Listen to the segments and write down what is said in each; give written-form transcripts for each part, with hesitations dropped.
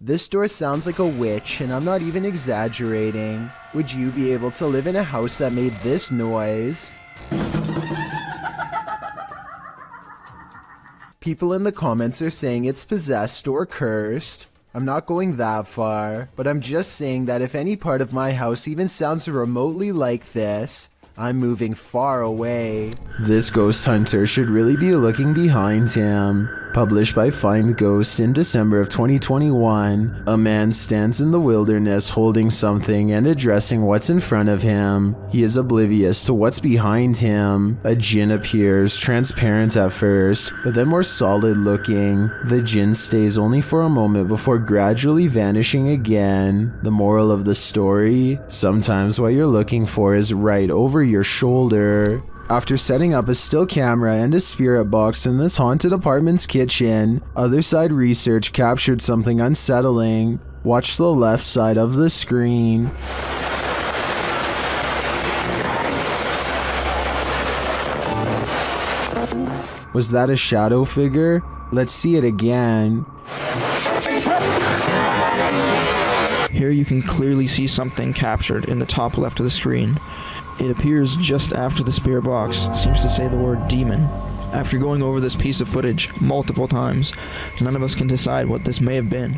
This door sounds like a witch, and I'm not even exaggerating. Would you be able to live in a house that made this noise? People in the comments are saying it's possessed or cursed. I'm not going that far, but I'm just saying that if any part of my house even sounds remotely like this, I'm moving far away. This ghost hunter should really be looking behind him. Published by Find Ghost in December of 2021, a man stands in the wilderness holding something and addressing what's in front of him. He is oblivious to what's behind him. A djinn appears, transparent at first, but then more solid looking. The djinn stays only for a moment before gradually vanishing again. The moral of the story? Sometimes what you're looking for is right over your shoulder. After setting up a still camera and a spirit box in this haunted apartment's kitchen, Other Side Research captured something unsettling. Watch the left side of the screen. Was that a shadow figure? Let's see it again. Here you can clearly see something captured in the top left of the screen. It appears just after the spirit box seems to say the word demon. After going over this piece of footage multiple times, none of us can decide what this may have been.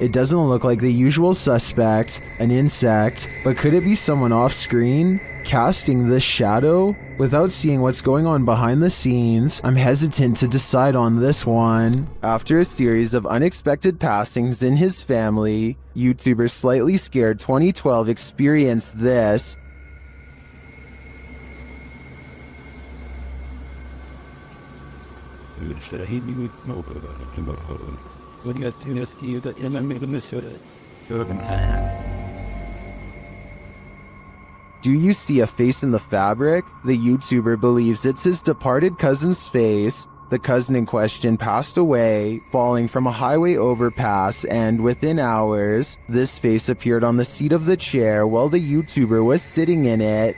It doesn't look like the usual suspect, an insect, but could it be someone off screen, casting this shadow? Without seeing what's going on behind the scenes, I'm hesitant to decide on this one. After a series of unexpected passings in his family, YouTuber Slightly Scared 2012 experienced this. Do you see a face in the fabric? The YouTuber believes it's his departed cousin's face. The cousin in question passed away, falling from a highway overpass, and within hours, this face appeared on the seat of the chair while the YouTuber was sitting in it.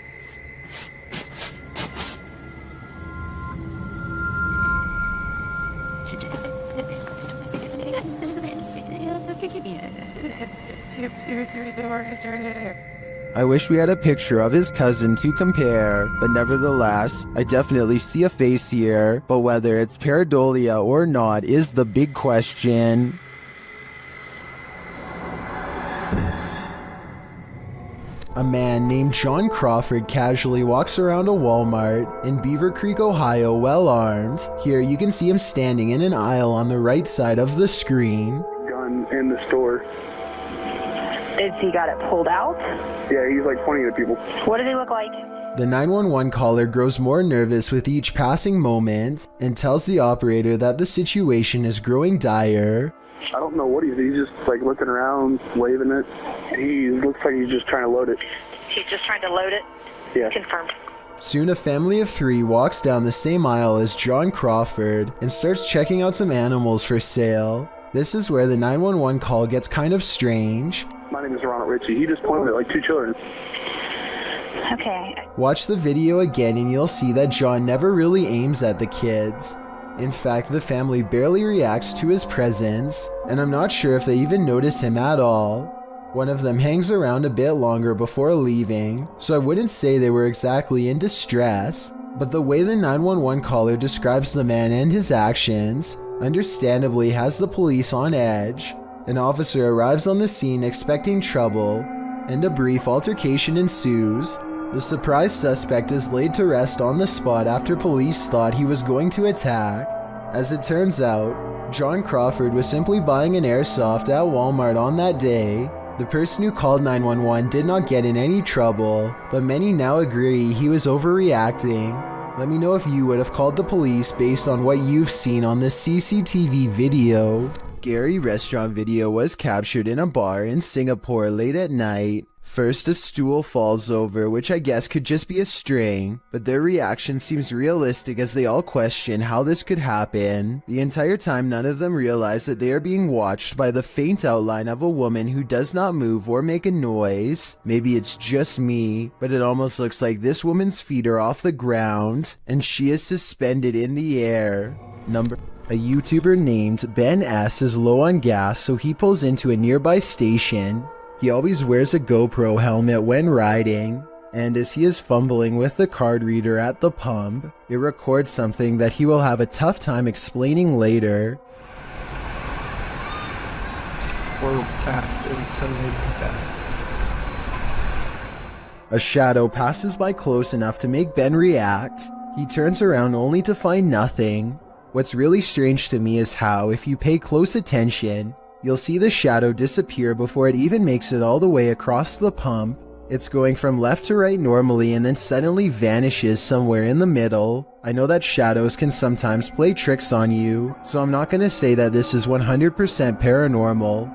I wish we had a picture of his cousin to compare, but nevertheless, I definitely see a face here, but whether it's pareidolia or not is the big question. A man named John Crawford casually walks around a Walmart in Beaver Creek, Ohio, well armed. Here you can see him standing in an aisle on the right side of the screen. Gun in the store. Is he got it pulled out? Yeah, he's like pointing at people. What does he look like? The 911 caller grows more nervous with each passing moment and tells the operator that the situation is growing dire. I don't know what he's just like looking around, waving it. He looks like he's just trying to load it. He's just trying to load it? Yeah. Confirmed. Soon a family of 3 walks down the same aisle as John Crawford and starts checking out some animals for sale. This is where the 911 call gets kind of strange. My name is Ronald Ritchie. He just pointed at like 2 children. Okay. Watch the video again and you'll see that John never really aims at the kids. In fact, the family barely reacts to his presence, and I'm not sure if they even notice him at all. One of them hangs around a bit longer before leaving, so I wouldn't say they were exactly in distress, but the way the 911 caller describes the man and his actions understandably has the police on edge. An officer arrives on the scene expecting trouble, and a brief altercation ensues. The surprised suspect is laid to rest on the spot after police thought he was going to attack. As it turns out, John Crawford was simply buying an airsoft at Walmart on that day. The person who called 911 did not get in any trouble, but many now agree he was overreacting. Let me know if you would have called the police based on what you've seen on this CCTV video. Scary restaurant video was captured in a bar in Singapore late at night. First, a stool falls over, which I guess could just be a string, but their reaction seems realistic as they all question how this could happen. The entire time, none of them realize that they are being watched by the faint outline of a woman who does not move or make a noise. Maybe it's just me, but it almost looks like this woman's feet are off the ground, and she is suspended in the air. A YouTuber named Ben S is low on gas, so he pulls into a nearby station. He always wears a GoPro helmet when riding, and as he is fumbling with the card reader at the pump, it records something that he will have a tough time explaining later. A shadow passes by close enough to make Ben react. He turns around only to find nothing. What's really strange to me is how, if you pay close attention, you'll see the shadow disappear before it even makes it all the way across the pump. It's going from left to right normally and then suddenly vanishes somewhere in the middle. I know that shadows can sometimes play tricks on you, so I'm not going to say that this is 100% paranormal.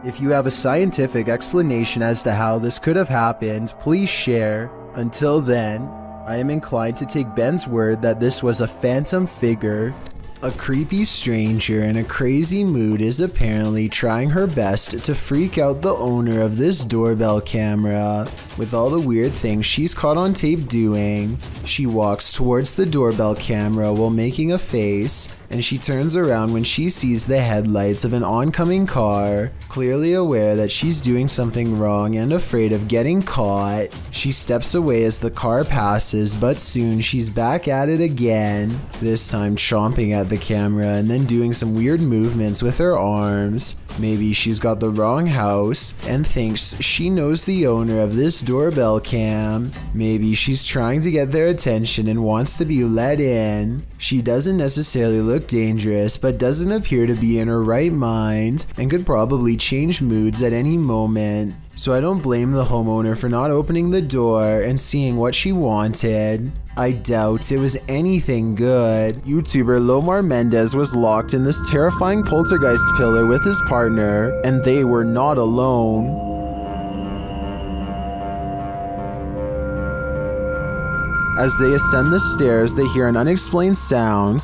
If you have a scientific explanation as to how this could have happened, please share. Until then, I am inclined to take Ben's word that this was a phantom figure. A creepy stranger in a crazy mood is apparently trying her best to freak out the owner of this doorbell camera. With all the weird things she's caught on tape doing, she walks towards the doorbell camera while making a face, and she turns around when she sees the headlights of an oncoming car. Clearly aware that she's doing something wrong and afraid of getting caught, she steps away as the car passes, but soon she's back at it again, this time chomping at the camera and then doing some weird movements with her arms. Maybe she's got the wrong house and thinks she knows the owner of this doorbell cam. Maybe she's trying to get their attention and wants to be let in. She doesn't necessarily look dangerous, but doesn't appear to be in her right mind and could probably change moods at any moment. So I don't blame the homeowner for not opening the door and seeing what she wanted. I doubt it was anything good. YouTuber Lomar Mendez was locked in this terrifying poltergeist pillar with his partner, and they were not alone. As they ascend the stairs, they hear an unexplained sound.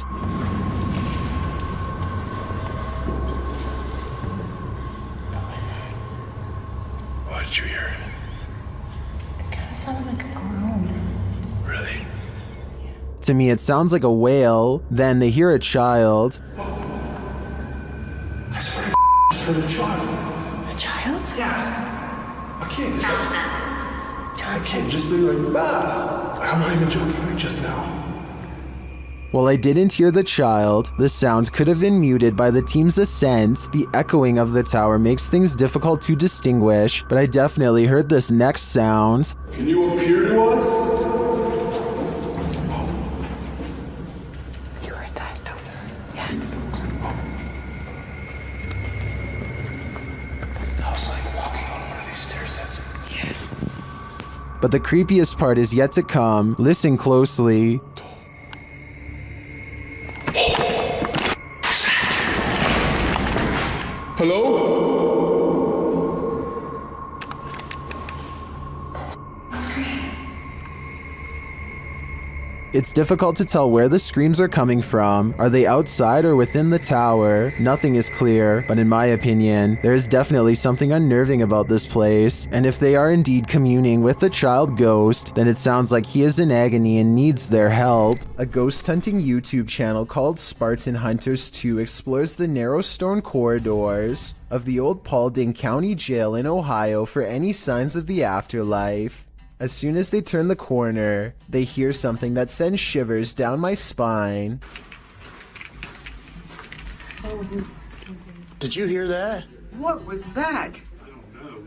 What did you hear? It kind of sounded like a groan. Really? To me, it sounds like a wail. Then they hear a child. I swear to just heard a child. A child? Yeah. A kid. Johnson. A kid just literally like, ah. I'm not even joking, like just now. While I didn't hear the child, the sound could have been muted by the team's ascent. The echoing of the tower makes things difficult to distinguish, but I definitely heard this next sound. Can you appear to us? You heard that? Yeah. I was like walking on one of these stairs. Yeah. But the creepiest part is yet to come. Listen closely. Hello? It's difficult to tell where the screams are coming from. Are they outside or within the tower? Nothing is clear, but in my opinion, there is definitely something unnerving about this place. And if they are indeed communing with the child ghost, then it sounds like he is in agony and needs their help. A ghost hunting YouTube channel called Spartan Hunters 2 explores the narrow stone corridors of the old Paulding County Jail in Ohio for any signs of the afterlife. As soon as they turn the corner, they hear something that sends shivers down my spine. Did you hear that? What was that?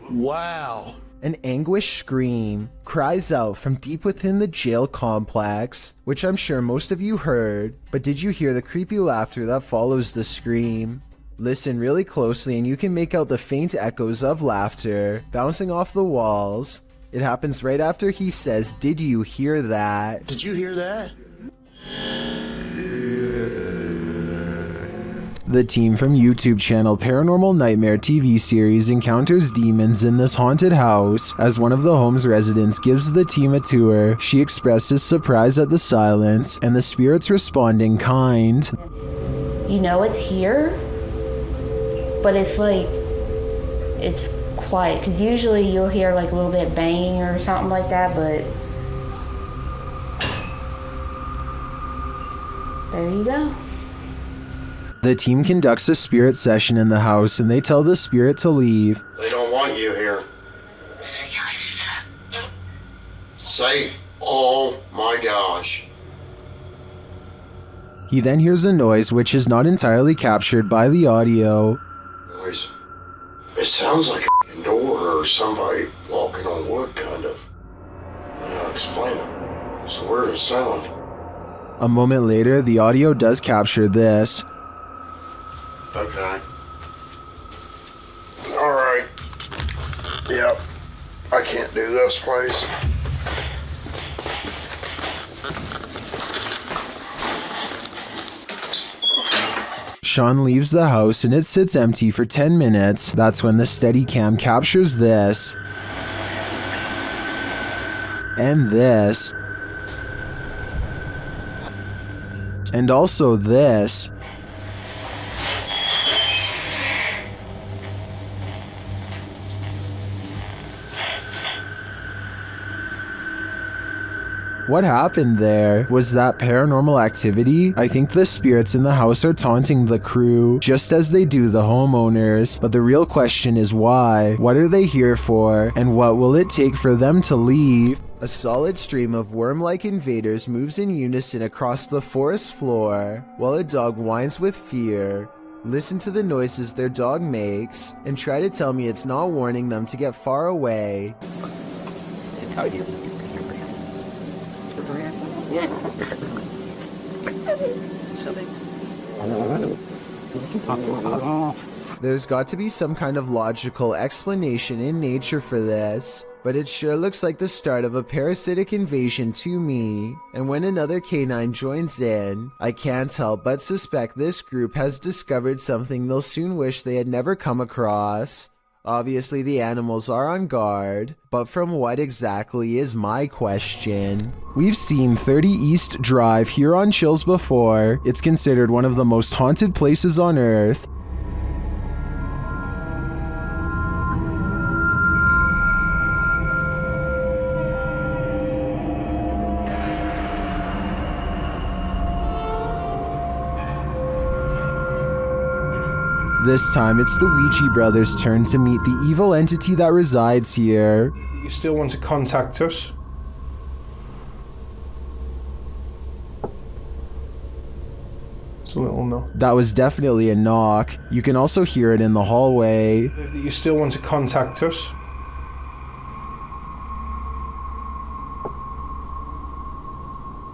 Wow. An anguished scream cries out from deep within the jail complex, which I'm sure most of you heard, but did you hear the creepy laughter that follows the scream? Listen really closely and you can make out the faint echoes of laughter bouncing off the walls. It happens right after he says, "Did you hear that?" Did you hear that? The team from YouTube channel Paranormal Nightmare TV series encounters demons in this haunted house. As one of the home's residents gives the team a tour, she expresses surprise at the silence and the spirits respond in kind. You know it's here, but it's like, it's quiet, because usually you'll hear like a little bit banging or something like that, but there you go. The team conducts a spirit session in the house and they tell the spirit to leave. They don't want you here. Say, oh my gosh. He then hears a noise which is not entirely captured by the audio. Noise. It sounds like a door or somebody walking on wood, kind of. Explain it. It's the weirdest sound. A moment later, the audio does capture this. Okay. Alright. Yep. I can't do this, please. Sean leaves the house and it sits empty for 10 minutes. That's when the Steadicam captures this. And this. And also this. What happened there? Was that paranormal activity? I think the spirits in the house are taunting the crew, just as they do the homeowners. But the real question is why? What are they here for? And what will it take for them to leave? A solid stream of worm-like invaders moves in unison across the forest floor, while a dog whines with fear. Listen to the noises their dog makes, and try to tell me it's not warning them to get far away. There's got to be some kind of logical explanation in nature for this, but it sure looks like the start of a parasitic invasion to me. And when another canine joins in, I can't help but suspect this group has discovered something they'll soon wish they had never come across. Obviously the animals are on guard, but from what exactly is my question? We've seen 30 East Drive here on Chills before. It's considered one of the most haunted places on Earth. This time, it's the Ouija brothers' turn to meet the evil entity that resides here. You still want to contact us? It's a little knock. That was definitely a knock. You can also hear it in the hallway. If you still want to contact us?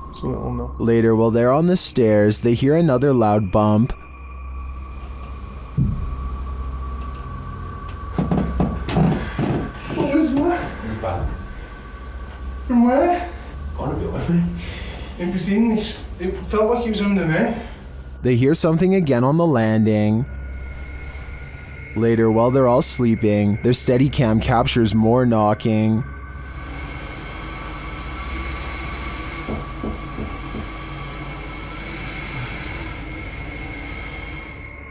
It's a little knock. Later, while they're on the stairs, they hear another loud bump. What was that? From where? Gotta be with me. It was in this. It felt like he was underneath. They hear something again on the landing. Later, while they're all sleeping, their Steadicam captures more knocking.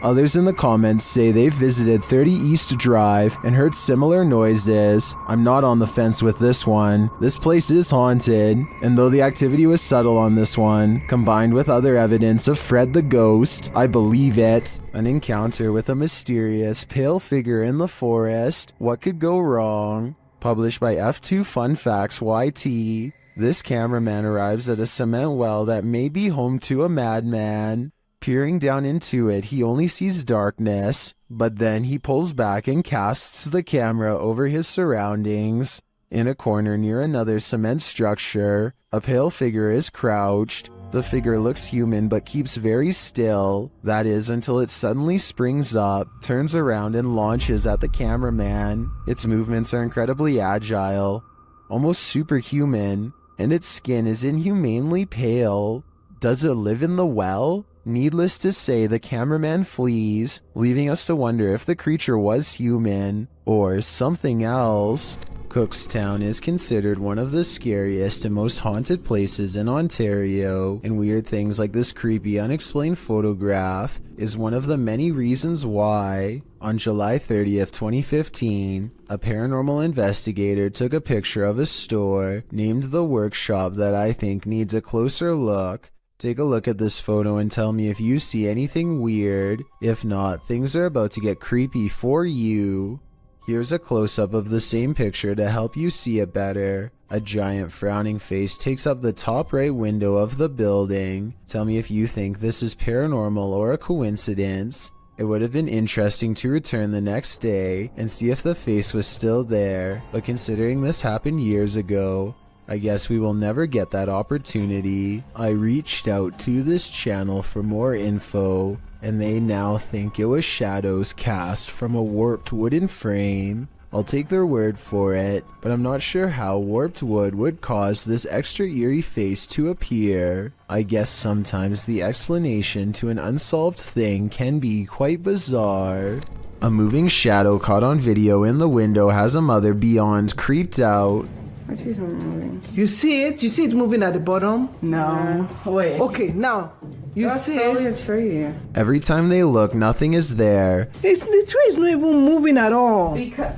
Others in the comments say they've visited 30 East Drive and heard similar noises. I'm not on the fence with this one. This place is haunted, and though the activity was subtle on this one, combined with other evidence of Fred the Ghost, I believe it. An encounter with a mysterious, pale figure in the forest. What could go wrong? Published by F2 Fun Facts YT. This cameraman arrives at a cement well that may be home to a madman. Peering down into it, he only sees darkness, but then he pulls back and casts the camera over his surroundings. In a corner near another cement structure, a pale figure is crouched. The figure looks human but keeps very still. That is until it suddenly springs up, turns around and launches at the cameraman. Its movements are incredibly agile, almost superhuman, and its skin is inhumanely pale. Does it live in the well? Needless to say, the cameraman flees, leaving us to wonder if the creature was human or something else. Cookstown is considered one of the scariest and most haunted places in Ontario, and weird things like this creepy unexplained photograph is one of the many reasons why. On July 30th, 2015, a paranormal investigator took a picture of a store named The Workshop that I think needs a closer look. Take a look at this photo and tell me if you see anything weird. If not, things are about to get creepy for you. Here's a close-up of the same picture to help you see it better. A giant frowning face takes up the top right window of the building. Tell me if you think this is paranormal or a coincidence. It would have been interesting to return the next day and see if the face was still there, but considering this happened years ago, I guess we will never get that opportunity. I reached out to this channel for more info, and they now think it was shadows cast from a warped wooden frame. I'll take their word for it, but I'm not sure how warped wood would cause this extra eerie face to appear. I guess sometimes the explanation to an unsolved thing can be quite bizarre. A moving shadow caught on video in the window has a mother beyond creeped out. What is moving? You see it? You see it moving at the bottom? No. Wait. Okay, now. You That's see probably it? a tree. Every time they look, nothing is there. The tree is not even moving at all. Because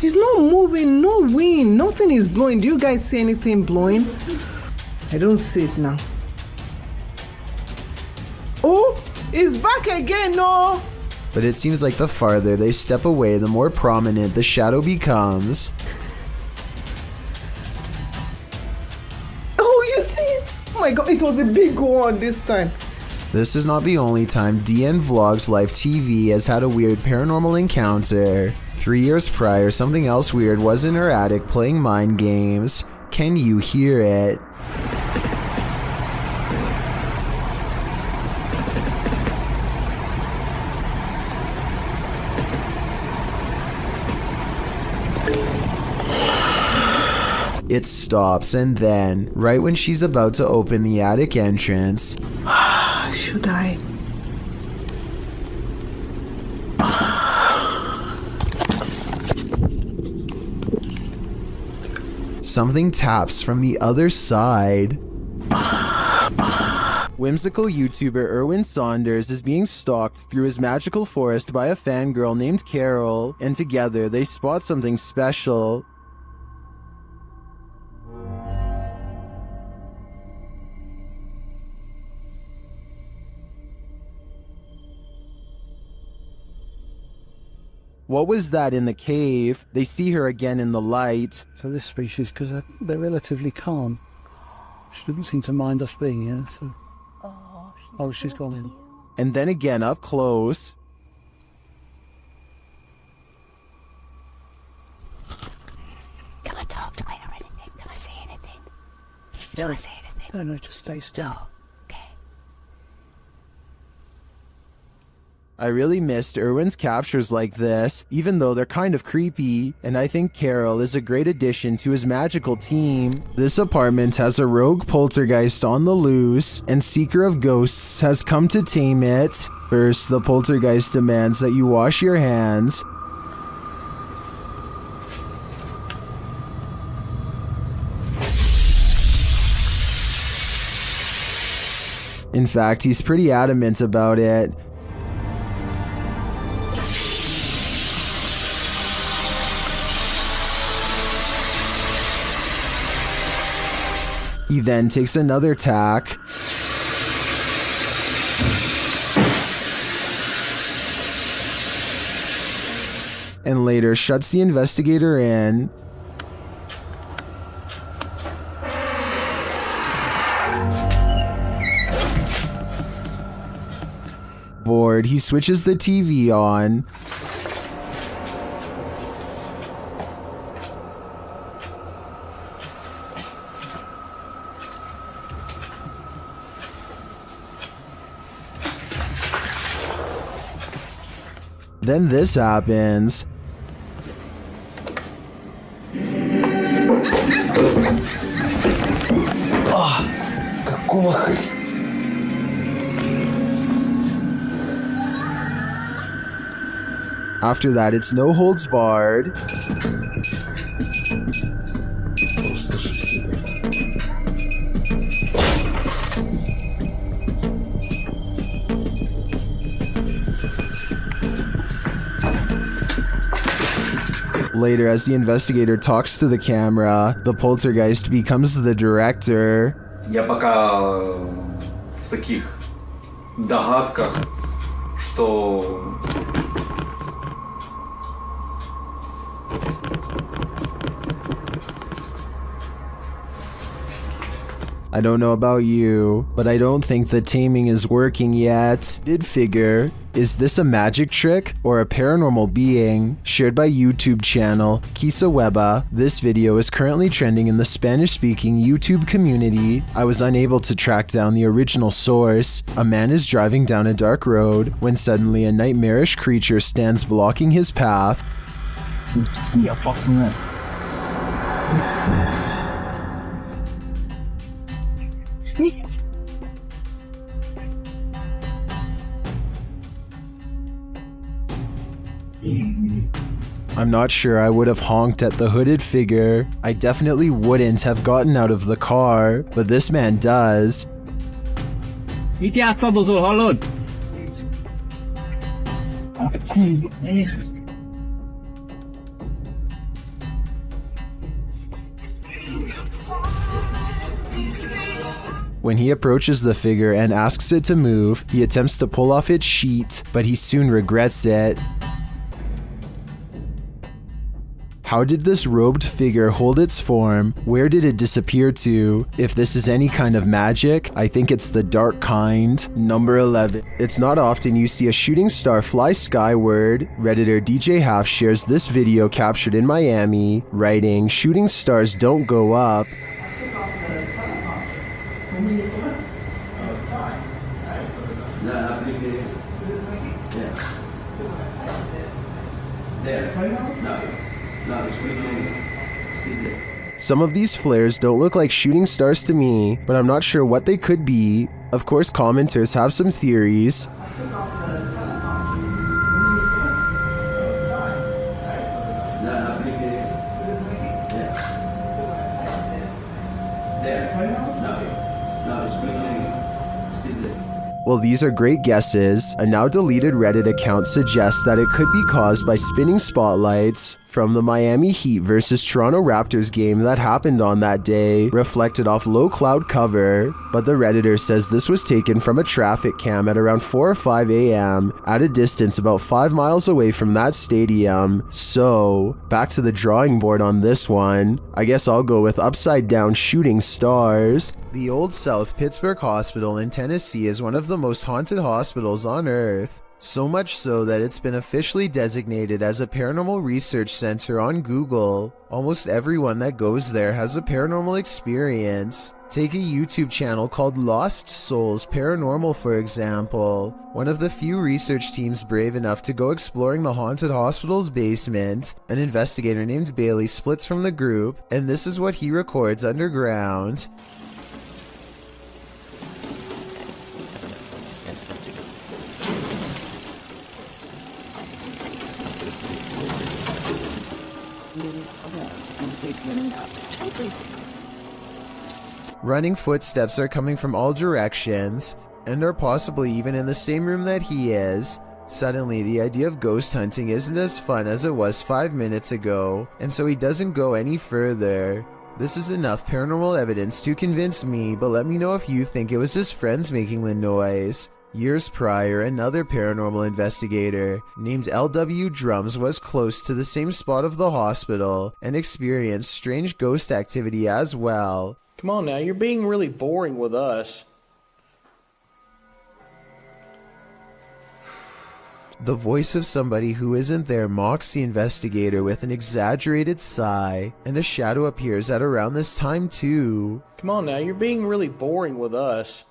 It's not moving, no wind, nothing is blowing. Do you guys see anything blowing? I don't see it now. Oh, it's back again, no. But it seems like the farther they step away, the more prominent the shadow becomes. Oh, you see it? Oh my God, it was a big one this time. This is not the only time DN Vlogs Live TV has had a weird paranormal encounter. 3 years prior, something else weird was in her attic playing mind games. Can you hear it? It stops, and then, right when she's about to open the attic entrance, Should I? something taps from the other side. Whimsical YouTuber Erwin Saunders is being stalked through his magical forest by a fangirl named Carol, and together they spot something special. What was that in the cave? They see her again in the light. So this species, because they're relatively calm. She doesn't seem to mind us being here, so... Oh, she's gone in. And then again up close. can I talk to her or anything? Can I say anything? Shall I say anything? No, just stay still. No. Okay. I really missed Erwin's captures like this, even though they're kind of creepy, and I think Carol is a great addition to his magical team. This apartment has a rogue poltergeist on the loose, and Seeker of Ghosts has come to tame it. First, the poltergeist demands that you wash your hands. In fact, he's pretty adamant about it. He then takes another tack. And later shuts the investigator in. Bored, he switches the TV on. Then this happens. After that, it's no holds barred. Later, as the investigator talks to the camera, the poltergeist becomes the director. Я пока в таких догадках, что I don't know about you, but I don't think the taming is working yet. Did figure, is this a magic trick or a paranormal being? Shared by YouTube channel Kisa Weba, this video is currently trending in the Spanish-speaking YouTube community. I was unable to track down the original source. A man is driving down a dark road when suddenly a nightmarish creature stands blocking his path. I'm not sure I would have honked at the hooded figure. I definitely wouldn't have gotten out of the car, but this man does. When he approaches the figure and asks it to move, he attempts to pull off its sheet, but he soon regrets it. How did this robed figure hold its form? Where did it disappear to? If this is any kind of magic, I think it's the dark kind. Number 11. It's not often you see a shooting star fly skyward. Redditor DJ Half shares this video captured in Miami, writing, "Shooting stars don't go up." Some of these flares don't look like shooting stars to me, but I'm not sure what they could be. Of course, commenters have some theories. Well, these are great guesses. A now deleted Reddit account suggests that it could be caused by spinning spotlights from the Miami Heat versus Toronto Raptors game that happened on that day, reflected off low cloud cover. But the Redditor says this was taken from a traffic cam at around 4 or 5 a.m. at a distance about 5 miles away from that stadium. So, back to the drawing board on this one. I guess I'll go with upside down shooting stars. The Old South Pittsburgh Hospital in Tennessee is one of the most haunted hospitals on Earth. So much so that it's been officially designated as a paranormal research center on Google. Almost everyone that goes there has a paranormal experience. Take a YouTube channel called Lost Souls Paranormal for example. One of the few research teams brave enough to go exploring the haunted hospital's basement. An investigator named Bailey splits from the group, and this is what he records underground. Running footsteps are coming from all directions, and are possibly even in the same room that he is. Suddenly, the idea of ghost hunting isn't as fun as it was 5 minutes ago, and so he doesn't go any further. This is enough paranormal evidence to convince me, but let me know if you think it was his friends making the noise. Years prior, another paranormal investigator named L.W. Drums was close to the same spot of the hospital and experienced strange ghost activity as well. Come on now, you're being really boring with us. The voice of somebody who isn't there mocks the investigator with an exaggerated sigh, and a shadow appears at around this time too. Come on now, you're being really boring with us.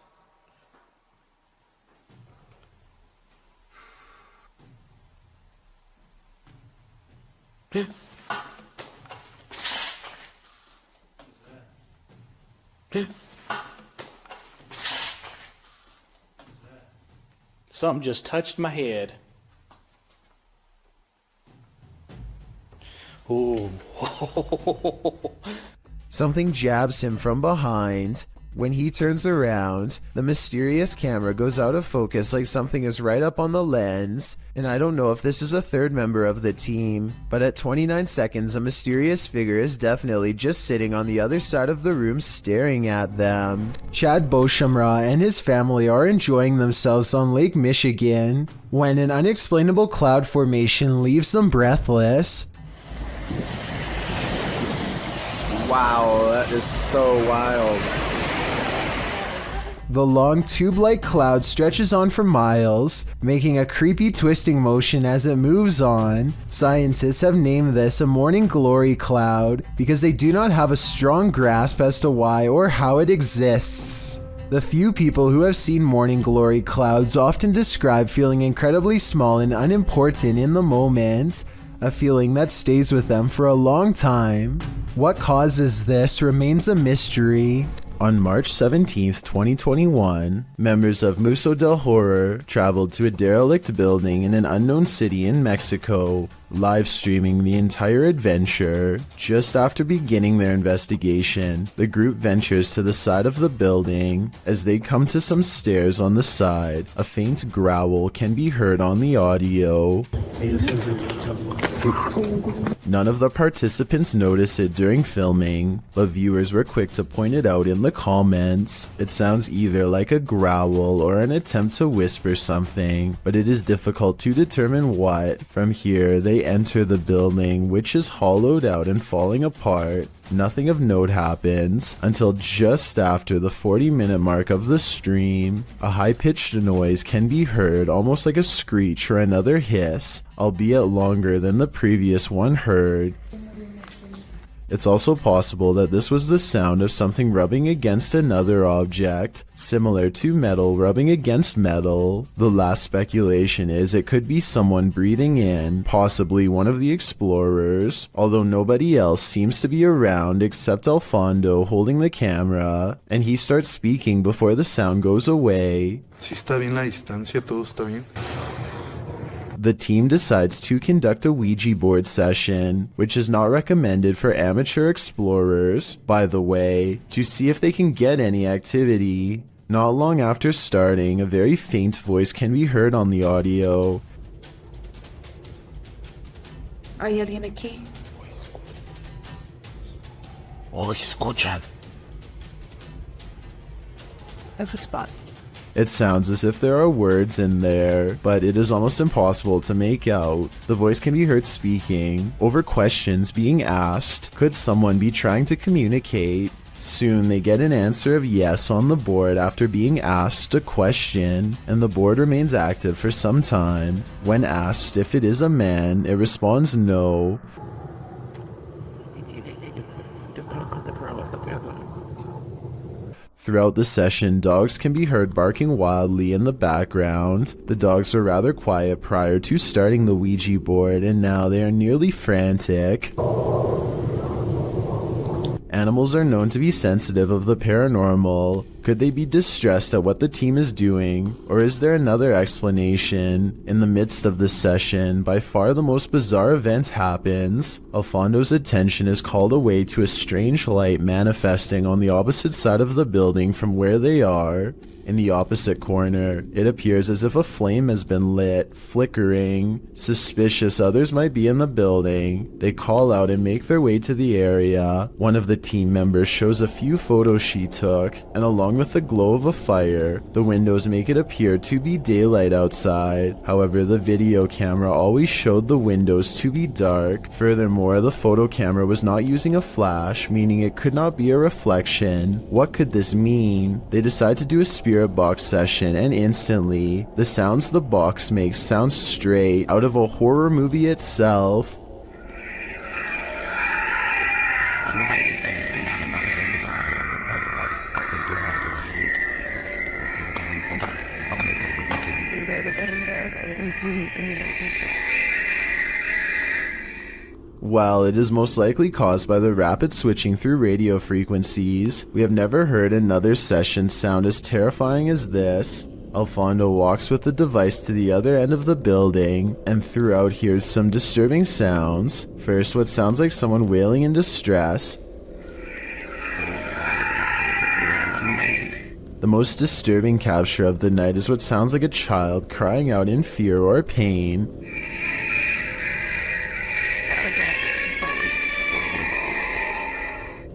Something just touched my head. Ooh. Something jabs him from behind. When he turns around, the mysterious camera goes out of focus like something is right up on the lens, and I don't know if this is a third member of the team, but at 29 seconds a mysterious figure is definitely just sitting on the other side of the room staring at them. Chad Beauchamra and his family are enjoying themselves on Lake Michigan when an unexplainable cloud formation leaves them breathless. Wow, that is so wild. The long tube-like cloud stretches on for miles, making a creepy twisting motion as it moves on. Scientists have named this a morning glory cloud because they do not have a strong grasp as to why or how it exists. The few people who have seen morning glory clouds often describe feeling incredibly small and unimportant in the moment, a feeling that stays with them for a long time. What causes this remains a mystery. On March 17, 2021, members of Museo del Horror traveled to a derelict building in an unknown city in Mexico, live streaming the entire adventure. Just after beginning their investigation, the group ventures to the side of the building. As they come to some stairs on the side, a faint growl can be heard on the audio. None of the participants noticed it during filming, but viewers were quick to point it out in the comments. It sounds either like a growl or an attempt to whisper something, but it is difficult to determine what. From here, they enter the building, which is hollowed out and falling apart. Nothing of note happens until just after the 40-minute mark of the stream. A high-pitched noise can be heard, almost like a screech or another hiss, albeit longer than the previous one heard. It's also possible that this was the sound of something rubbing against another object, similar to metal rubbing against metal. The last speculation is it could be someone breathing in, possibly one of the explorers, although nobody else seems to be around except Alfondo holding the camera, and he starts speaking before the sound goes away. Si está bien la distancia, todo está bien. The team decides to conduct a Ouija board session, which is not recommended for amateur explorers, by the way, to see if they can get any activity. Not long after starting, a very faint voice can be heard on the audio. ¿Hay alguien aquí? Oh, escuchan. A response. It sounds as if there are words in there, but it is almost impossible to make out. The voice can be heard speaking over questions being asked. Could someone be trying to communicate? Soon they get an answer of yes on the board after being asked a question, and the board remains active for some time. When asked if it is a man, it responds no. Throughout the session, dogs can be heard barking wildly in the background. The dogs were rather quiet prior to starting the Ouija board, and now they are nearly frantic. Animals are known to be sensitive of the paranormal. Could they be distressed at what the team is doing? Or is there another explanation? In the midst of the session, by far the most bizarre event happens. Alfondo's attention is called away to a strange light manifesting on the opposite side of the building from where they are. In the opposite corner, it appears as if a flame has been lit, flickering. Suspicious others might be in the building. They call out and make their way to the area. One of the team members shows a few photos she took, and along with the glow of a fire, the windows make it appear to be daylight outside. However, the video camera always showed the windows to be dark. Furthermore, the photo camera was not using a flash, meaning it could not be a reflection. What could this mean? They decide to do a spirit box session, and instantly, the sounds the box makes sound straight out of a horror movie itself. While it is most likely caused by the rapid switching through radio frequencies, we have never heard another session sound as terrifying as this. Alfondo walks with the device to the other end of the building, and throughout hears some disturbing sounds. First, what sounds like someone wailing in distress. The most disturbing capture of the night is what sounds like a child crying out in fear or pain.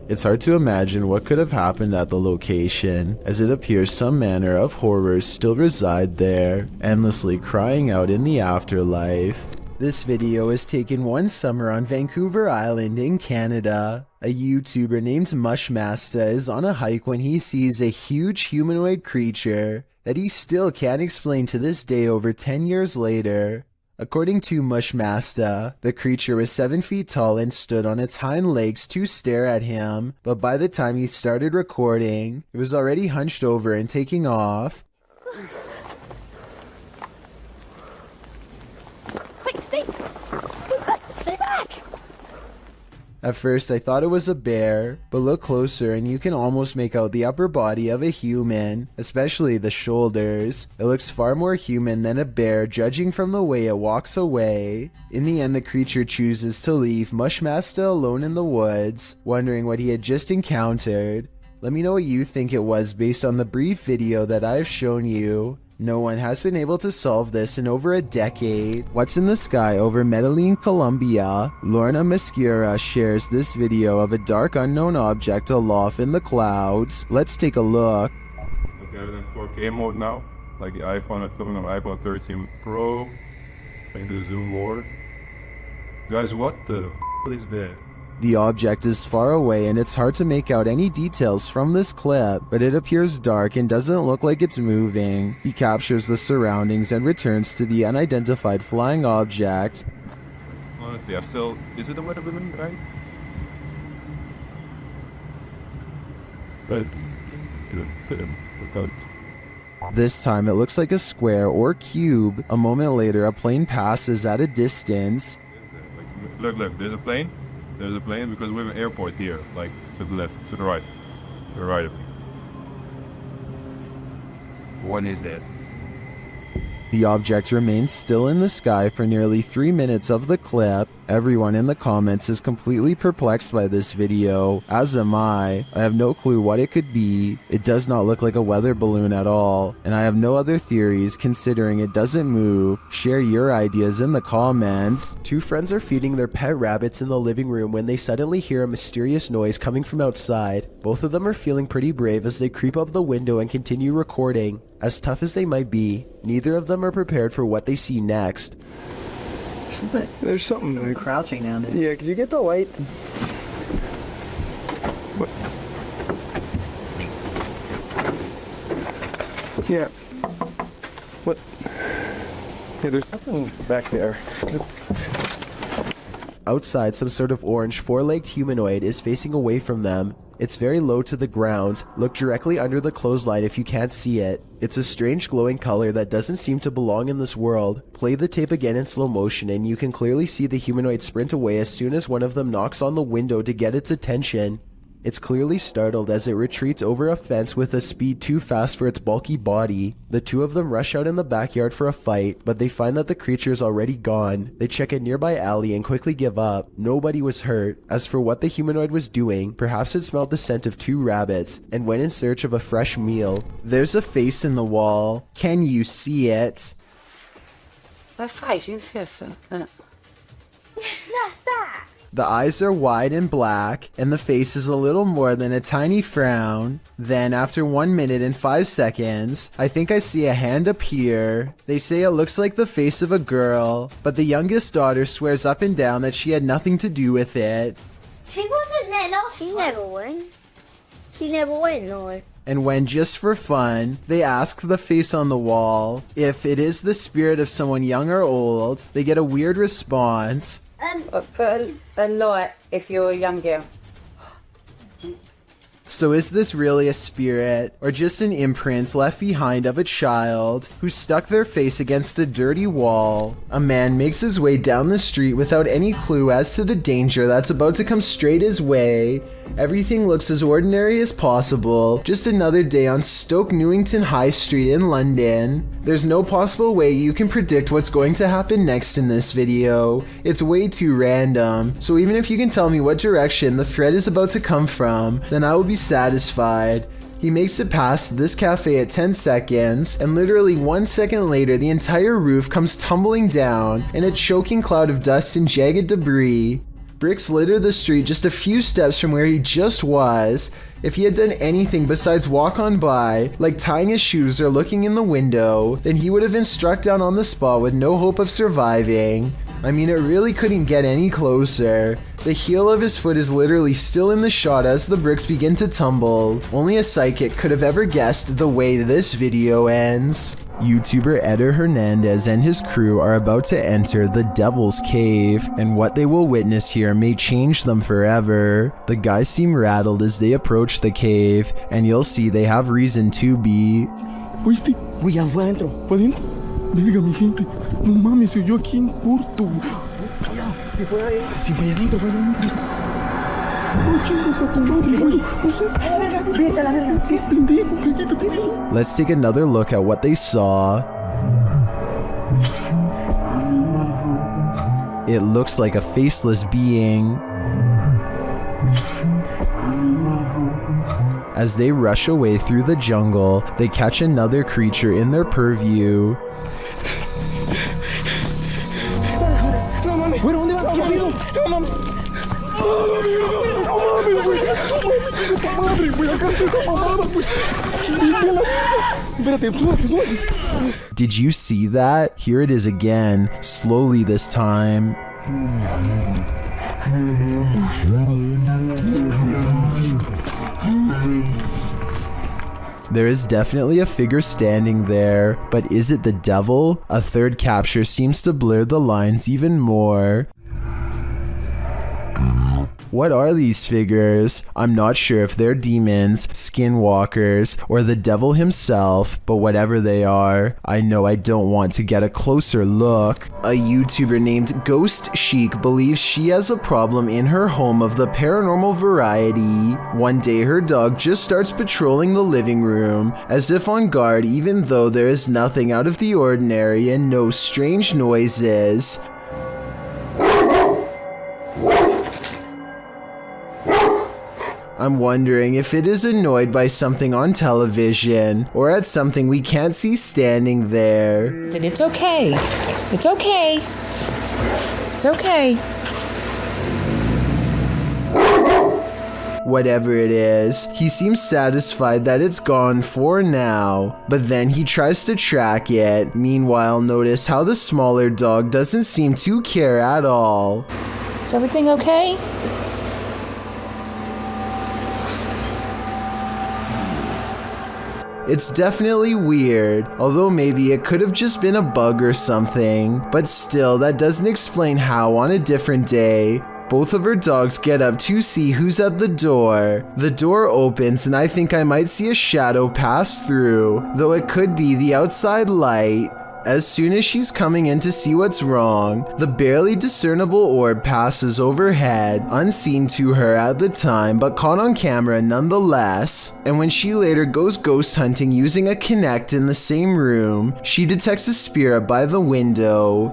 It's hard to imagine what could have happened at the location, as it appears some manner of horrors still reside there, endlessly crying out in the afterlife. This video was taken one summer on Vancouver Island in Canada. A YouTuber named Mushmaster is on a hike when he sees a huge humanoid creature that he still can't explain to this day over 10 years later. According to Mushmaster, the creature was 7 feet tall and stood on its hind legs to stare at him, but by the time he started recording, it was already hunched over and taking off. Quick, stay! Stay back! At first I thought it was a bear, but look closer and you can almost make out the upper body of a human, especially the shoulders. It looks far more human than a bear judging from the way it walks away. In the end the creature chooses to leave Mushmaster alone in the woods, wondering what he had just encountered. Let me know what you think it was based on the brief video that I've shown you. No one has been able to solve this in over a decade. What's in the sky over Medellin, Colombia? Lorna Mascura shares this video of a dark unknown object aloft in the clouds. Let's take a look. Okay, I'm in 4K mode now. Like the iPhone, I'm filming on iPhone 13 Pro. Playing the zoom more. Guys, what the is that? The object is far away and it's hard to make out any details from this clip, but it appears dark and doesn't look like it's moving. He captures the surroundings and returns to the unidentified flying object. Honestly, I still... Is it a weather balloon, right? But... This time it looks like a square or cube. A moment later a plane passes at a distance. Look, there's a plane. There's a plane because we have an airport here, like to the left, to the right. To the right of me. What is that? The object remains still in the sky for nearly 3 minutes of the clip. Everyone in the comments is completely perplexed by this video, as am I. I have no clue what it could be. It does not look like a weather balloon at all, and I have no other theories considering it doesn't move. Share your ideas in the comments. Two friends are feeding their pet rabbits in the living room when they suddenly hear a mysterious noise coming from outside. Both of them are feeling pretty brave as they creep up the window and continue recording. As tough as they might be, neither of them are prepared for what they see next. There's something like crouching down there. Yeah, could you get the light? What? Yeah. What? Yeah, there's nothing back there. Outside, some sort of orange four-legged humanoid is facing away from them. It's very low to the ground. Look directly under the clothesline if you can't see it. It's a strange glowing color that doesn't seem to belong in this world. Play the tape again in slow motion and you can clearly see the humanoid sprint away as soon as one of them knocks on the window to get its attention. It's clearly startled as it retreats over a fence with a speed too fast for its bulky body. The two of them rush out in the backyard for a fight, but they find that the creature is already gone. They check a nearby alley and quickly give up. Nobody was hurt. As for what the humanoid was doing, perhaps it smelled the scent of 2 rabbits and went in search of a fresh meal. There's a face in the wall. Can you see it? Vad faz isso? The eyes are wide and black, and the face is a little more than a tiny frown. Then, after 1 minute and 5 seconds, I think I see a hand appear. They say it looks like the face of a girl, but the youngest daughter swears up and down that she had nothing to do with it. She wasn't there last time. She never went. She never went, no. And when, just for fun, they ask the face on the wall if it is the spirit of someone young or old, they get a weird response. Put a light if you're a young girl. So is this really a spirit, or just an imprint left behind of a child who stuck their face against a dirty wall? A man makes his way down the street without any clue as to the danger that's about to come straight his way. Everything looks as ordinary as possible, just another day on Stoke Newington High Street in London. There's no possible way you can predict what's going to happen next in this video. It's way too random, so even if you can tell me what direction the thread is about to come from, then I will be satisfied. He makes it past this cafe at 10 seconds, and literally 1 second later, the entire roof comes tumbling down in a choking cloud of dust and jagged debris. Bricks litter the street just a few steps from where he just was. If he had done anything besides walk on by, like tying his shoes or looking in the window, then he would have been struck down on the spot with no hope of surviving. I mean, it really couldn't get any closer. The heel of his foot is literally still in the shot as the bricks begin to tumble. Only a psychic could have ever guessed the way this video ends. YouTuber Eder Hernandez and his crew are about to enter the Devil's Cave, and what they will witness here may change them forever. The guys seem rattled as they approach the cave, and you'll see they have reason to be. ¿Oíste? Güey, fue adentro. ¿Fue adentro? Verga, mi gente. No mames, se oyó aquí en corto. Si fue ahí. Si fue adentro, fue adentro. Oh, chingas a tu madre, güey. No sé. Vete a la verga. ¿Qué pendejo? Cállate. Let's take another look at what they saw. It looks like a faceless being. As they rush away through the jungle, they catch another creature in their purview. No mames. Güey, ¿dónde vas? No mames. No mames, güey. Acá se está mamada, güey. Espérate. Did you see that? Here it is again, slowly this time. There is definitely a figure standing there, but is it the devil? A third capture seems to blur the lines even more. What are these figures? I'm not sure if they're demons, skinwalkers, or the devil himself, but whatever they are, I know I don't want to get a closer look. A YouTuber named Ghost Chic believes she has a problem in her home of the paranormal variety. One day her dog just starts patrolling the living room, as if on guard even though there is nothing out of the ordinary and no strange noises. I'm wondering if it is annoyed by something on television, or at something we can't see standing there. It's okay. It's okay. It's okay. Whatever it is, he seems satisfied that it's gone for now, but then he tries to track it. Meanwhile, notice how the smaller dog doesn't seem to care at all. Is everything okay? It's definitely weird, although maybe it could have just been a bug or something, but still that doesn't explain how on a different day, both of her dogs get up to see who's at the door. The door opens and I think I might see a shadow pass through, though it could be the outside light. As soon as she's coming in to see what's wrong, the barely discernible orb passes overhead, unseen to her at the time but caught on camera nonetheless. And when she later goes ghost hunting using a Kinect in the same room, she detects a spirit by the window.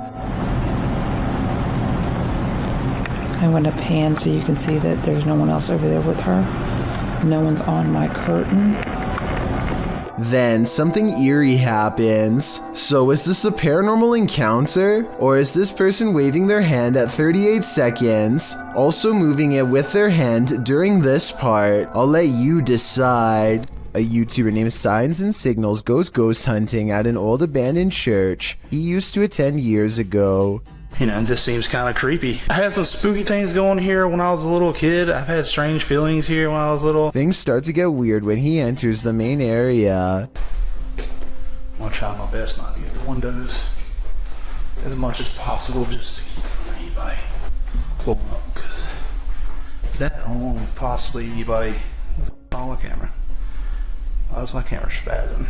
I want to pan so you can see that there's no one else over there with her. No one's on my curtain. Then something eerie happens. So is this a paranormal encounter? Or is this person waving their hand at 38 seconds, also moving it with their hand during this part? I'll let you decide. A YouTuber named Signs and Signals goes ghost hunting at an old abandoned church he used to attend years ago. You know, it just seems kind of creepy. I had some spooky things going here when I was a little kid. I've had strange feelings here when I was little. Things start to get weird when he enters the main area. I'm gonna try my best not to get the windows as much as possible just to keep from anybody pulling up, because that along with possibly anybody on the camera. That's my camera spazzing.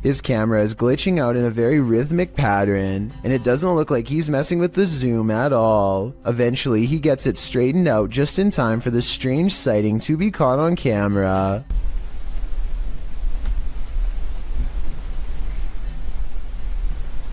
His camera is glitching out in a very rhythmic pattern, and it doesn't look like he's messing with the zoom at all. Eventually, he gets it straightened out just in time for the strange sighting to be caught on camera.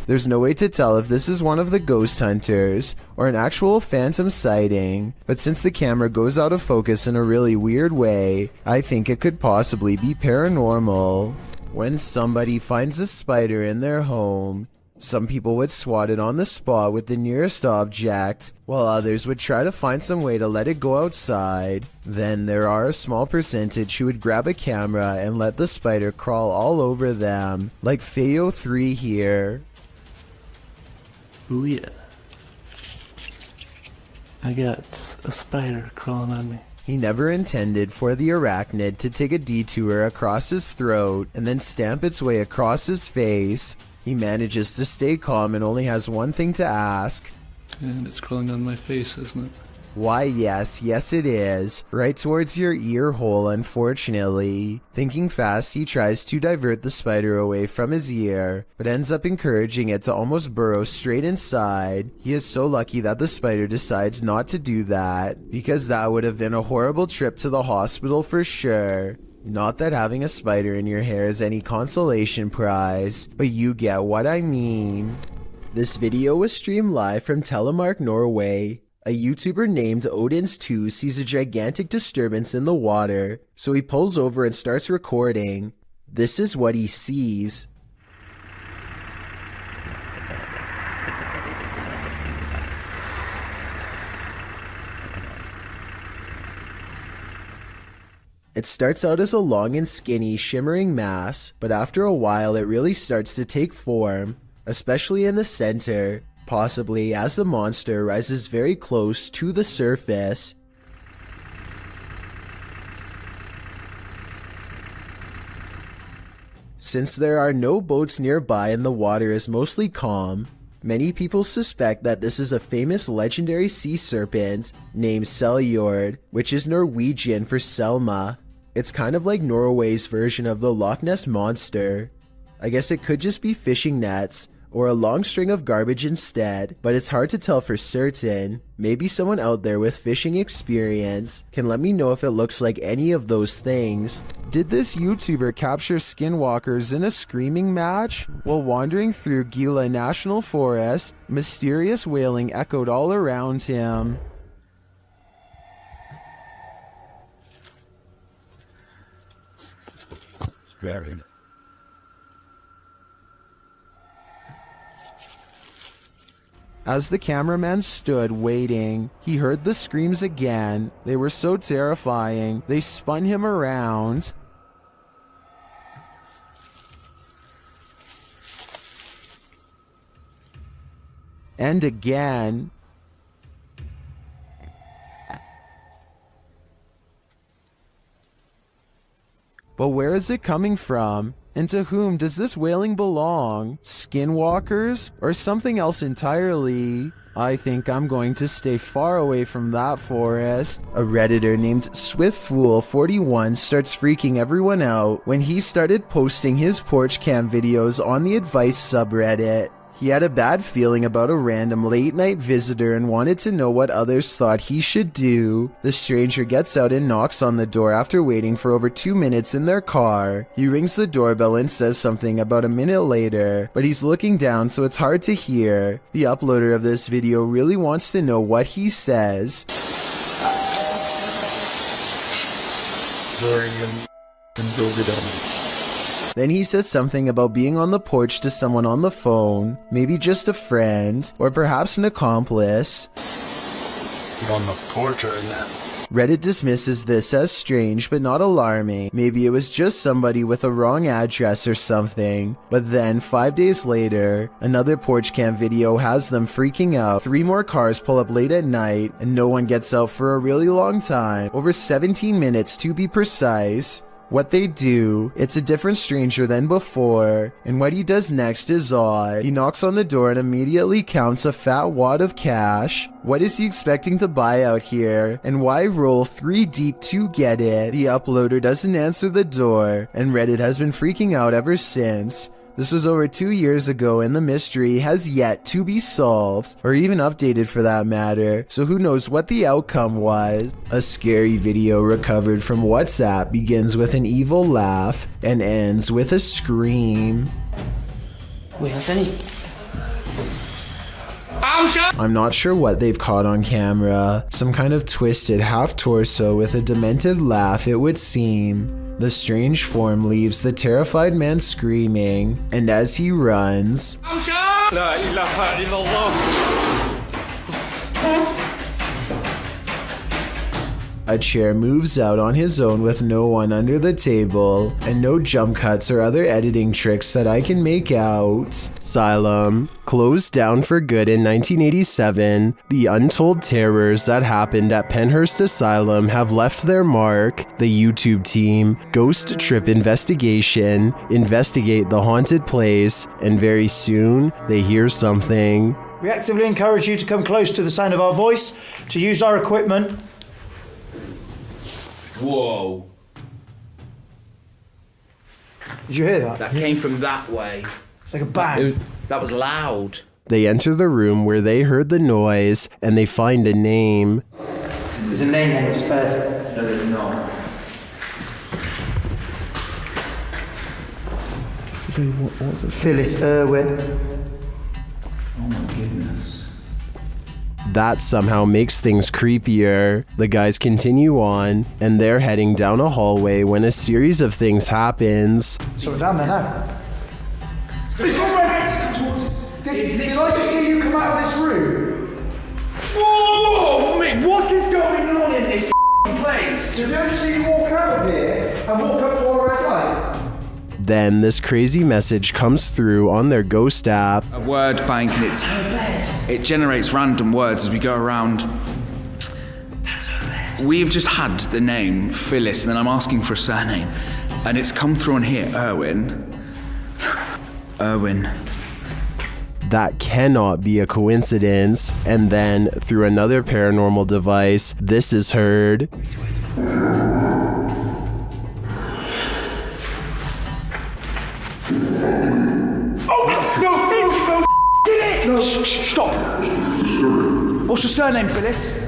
There's no way to tell if this is one of the ghost hunters or an actual phantom sighting, but since the camera goes out of focus in a really weird way, I think it could possibly be paranormal. When somebody finds a spider in their home, some people would swat it on the spot with the nearest object, while others would try to find some way to let it go outside. Then there are a small percentage who would grab a camera and let the spider crawl all over them, like Feo 3 here. Ooh yeah. I got a spider crawling on me. He never intended for the arachnid to take a detour across his throat and then stamp its way across his face. He manages to stay calm and only has one thing to ask. And it's crawling on my face, isn't it? Why, yes it is. Right towards your ear hole, unfortunately. Thinking fast, he tries to divert the spider away from his ear, but ends up encouraging it to almost burrow straight inside. He is so lucky that the spider decides not to do that, because that would have been a horrible trip to the hospital for sure. Not that having a spider in your hair is any consolation prize, but you get what I mean. This video was streamed live from Telemark, Norway. A YouTuber named Odins2 sees a gigantic disturbance in the water, so he pulls over and starts recording. This is what he sees. It starts out as a long and skinny, shimmering mass, but after a while it really starts to take form, especially in the center, possibly as the monster rises very close to the surface. Since there are no boats nearby and the water is mostly calm, many people suspect that this is a famous legendary sea serpent named Seljord, which is Norwegian for Selma. It's kind of like Norway's version of the Loch Ness Monster. I guess it could just be fishing nets, or a long string of garbage instead, but it's hard to tell for certain. Maybe someone out there with fishing experience can let me know if it looks like any of those things. Did this YouTuber capture skinwalkers in a screaming match? While wandering through Gila National Forest, mysterious wailing echoed all around him. Very. As the cameraman stood waiting, he heard the screams again. They were so terrifying, they spun him around. And again. But where is it coming from? And to whom does this wailing belong? Skinwalkers? Or something else entirely? I think I'm going to stay far away from that forest. A Redditor named SwiftFool41 starts freaking everyone out when he started posting his porch cam videos on the advice subreddit. He had a bad feeling about a random late night visitor and wanted to know what others thought he should do. The stranger gets out and knocks on the door after waiting for over 2 minutes in their car. He rings the doorbell and says something about a minute later, but he's looking down so it's hard to hear. The uploader of this video really wants to know what he says. Then he says something about being on the porch to someone on the phone, maybe just a friend, or perhaps an accomplice. On the porch right now. Reddit dismisses this as strange but not alarming. Maybe it was just somebody with a wrong address or something. But then 5 days later, another porch cam video has them freaking out. 3 more cars pull up late at night and no one gets out for a really long time, over 17 minutes to be precise. What they do, it's a different stranger than before, and what he does next is odd. He knocks on the door and immediately counts a fat wad of cash. What is he expecting to buy out here, and why roll 3 deep to get it? The uploader doesn't answer the door, and Reddit has been freaking out ever since. This was over 2 years ago and the mystery has yet to be solved, or even updated for that matter, so who knows what the outcome was. A scary video recovered from WhatsApp begins with an evil laugh and ends with a scream. Wait, Hasani. I'm not sure what they've caught on camera. Some kind of twisted half-torso with a demented laugh, it would seem. The strange form leaves the terrified man screaming, and as he runs, a chair moves out on his own with no one under the table, and no jump cuts or other editing tricks that I can make out. Asylum. Closed down for good in 1987, the untold terrors that happened at Penhurst Asylum have left their mark. The YouTube team, Ghost Trip Investigation, investigate the haunted place, and very soon, they hear something. We actively encourage you to come close to the sound of our voice, to use our equipment. Whoa. Did you hear that? That came from that way. Like a bang. That was loud. They enter the room where they heard the noise, and they find a name. There's a name on this bed. No, there's not. What was it? Phyllis Irwin. Oh my goodness. That somehow makes things creepier. The guys continue on, and they're heading down a hallway when a series of things happens. So we're down there now. This was my next come towards us. Did I just see you come out of this room? Whoa! Mate, what is going on in this place? Did I just see you walk out of here and walk up to our red light? Then this crazy message comes through on their ghost app. A word bank, and it generates random words as we go around. We've just had the name Phyllis, and then I'm asking for a surname, and it's come through on here, Irwin. Irwin. That cannot be a coincidence. And then, through another paranormal device, this is heard. No, stop. What's your surname, Phyllis?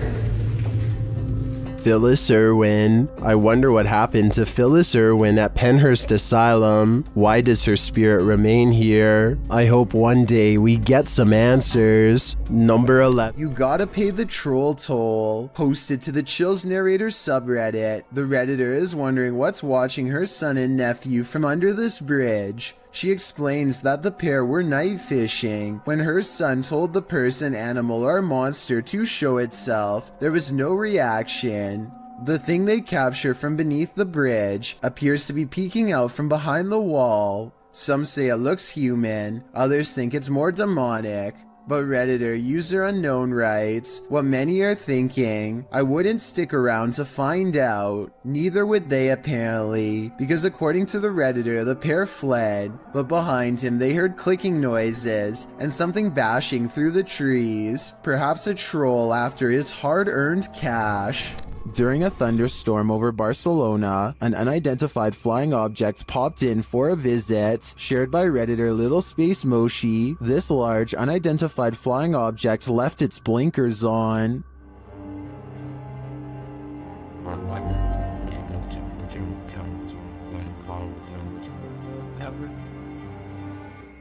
Phyllis Irwin. I wonder what happened to Phyllis Irwin at Penhurst Asylum. Why does her spirit remain here? I hope one day we get some answers. Number 11. You gotta pay the troll toll. Posted to the Chills Narrator subreddit. The Redditor is wondering what's watching her son and nephew from under this bridge. She explains that the pair were night fishing. When her son told the person, animal, or monster to show itself, there was no reaction. The thing they capture from beneath the bridge appears to be peeking out from behind the wall. Some say it looks human, others think it's more demonic. But Redditor user unknown writes, what many are thinking, I wouldn't stick around to find out. Neither would they apparently, because according to the Redditor, the pair fled, but behind him they heard clicking noises and something bashing through the trees, perhaps a troll after his hard-earned cash. During a thunderstorm over Barcelona, an unidentified flying object popped in for a visit. Shared by Redditor Little Space Moshi, this large unidentified flying object left its blinkers on.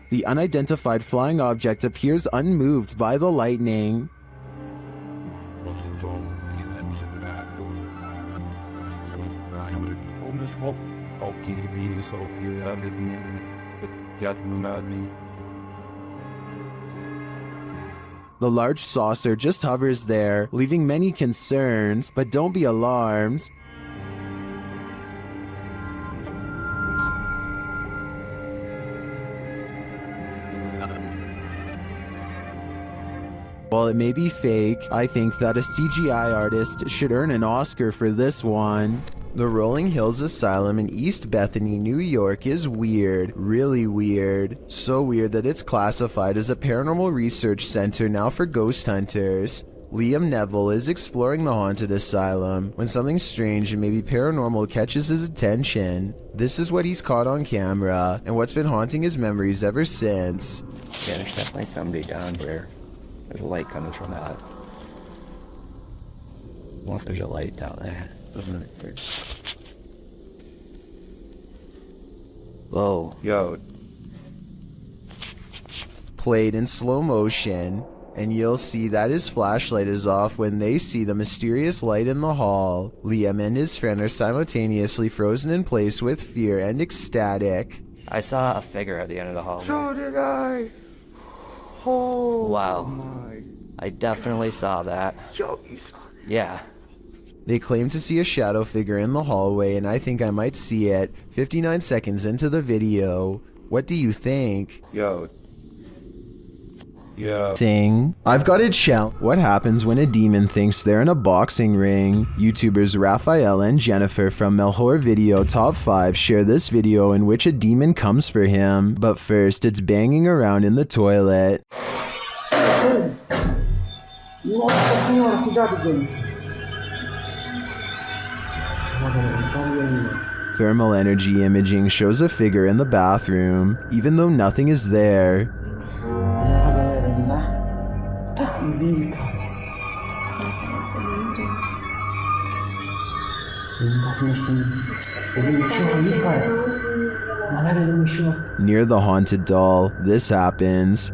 The unidentified flying object appears unmoved by the lightning. The large saucer just hovers there, leaving many concerned, but don't be alarmed. While it may be fake, I think that a CGI artist should earn an Oscar for this one. The Rolling Hills Asylum in East Bethany, New York is weird, really weird. So weird that it's classified as a paranormal research center now for ghost hunters. Liam Neville is exploring the haunted asylum when something strange and maybe paranormal catches his attention. This is what he's caught on camera and what's been haunting his memories ever since. Yeah, there's definitely somebody down here. There's a light coming from that. Unless there's a light down there. Whoa. Yo. played in slow motion, and you'll see that his flashlight is off when they see the mysterious light in the hall. Liam and his friend are simultaneously frozen in place with fear and ecstatic. I saw a figure at the end of the hallway. So did I. Oh Wow. my. I definitely saw that. Yo, you saw that? Yeah. They claim to see a shadow figure in the hallway, and I think I might see it 59 seconds into the video. What do you think? Yo. Yeah. Sing. I've got a challenge. What happens when a demon thinks they're in a boxing ring? YouTubers Raphael and Jennifer from Melhor Video Top 5 share this video in which a demon comes for him. But first, it's banging around in the toilet. Nossa senhora, cuidado, Jenny. Thermal energy imaging shows a figure in the bathroom, even though nothing is there. Near the haunted doll, this happens.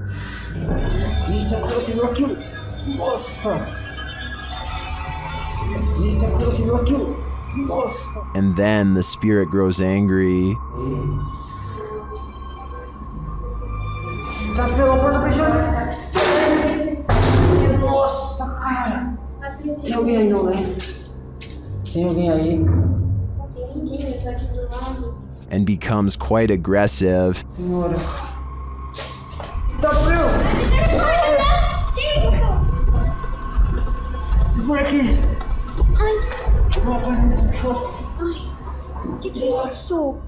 And then the spirit grows angry. Nossa, cara! Tem alguém aí não, né? Tem alguém aí? Não tem ninguém, ele tá aqui do lado. And becomes quite aggressive. Senhora. Tá frio! Que isso? Segura aqui! Ai! Rapaz, muito forte. Ai! Que é isso?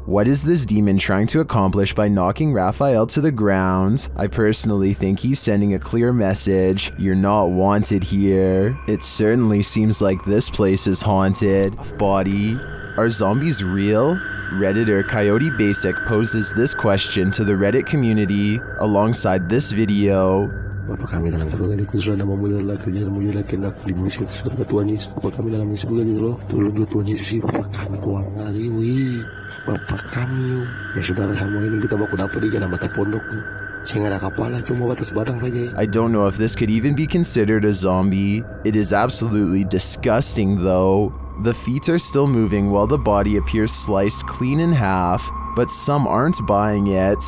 What is this demon trying to accomplish by knocking Raphael to the ground? I personally think he's sending a clear message. You're not wanted here. It certainly seems like this place is haunted. Body. Are zombies real? Redditor Coyote Basic poses this question to the Reddit community alongside this video. Bapa kami dalam surga di khususnya nama mulia lagi nak dimuliakan surga Tuhan Yesus. Bapa kami dalam surga di roh turun Tuhan Yesus. Bapa kami kuang ngaliwi. Bapa kami ya saudara sama ini kita baku dapat di jalan mata pondok. Sehingga ada kepala cuma batas badang saja. I don't know if this could even be considered a zombie. It is absolutely disgusting though. The feet are still moving while the body appears sliced clean in half, but some aren't buying it.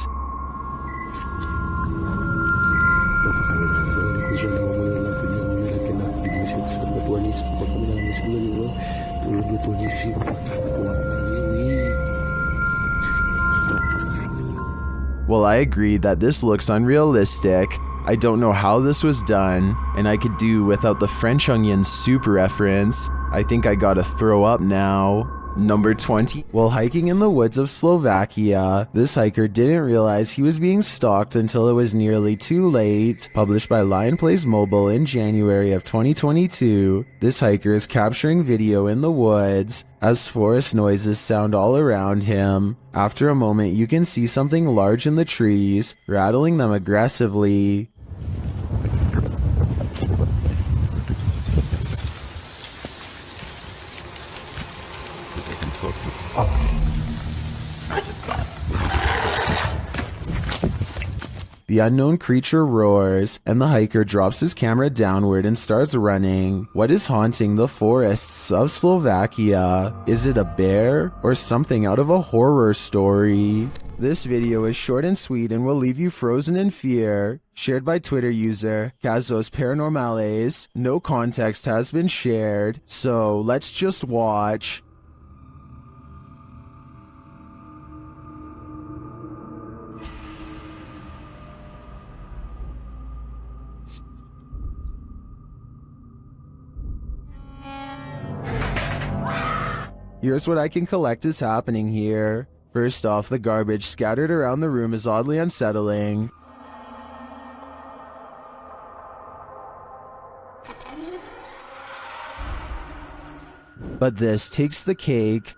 While I agree that this looks unrealistic, I don't know how this was done, and I could do without the French onion soup reference. I think I gotta throw up now. Number 20. While hiking in the woods of Slovakia, this hiker didn't realize he was being stalked until it was nearly too late. Published by Lion Plays Mobile in January of 2022, this hiker is capturing video in the woods as forest noises sound all around him. After a moment, you can see something large in the trees, rattling them aggressively. The unknown creature roars, and the hiker drops his camera downward and starts running. What is haunting the forests of Slovakia? Is it a bear or something out of a horror story? This video is short and sweet and will leave you frozen in fear. Shared by Twitter user Casos Paranormales. No context has been shared, so let's just watch. Here's what I can collect is happening here. First off, the garbage scattered around the room is oddly unsettling. But this takes the cake.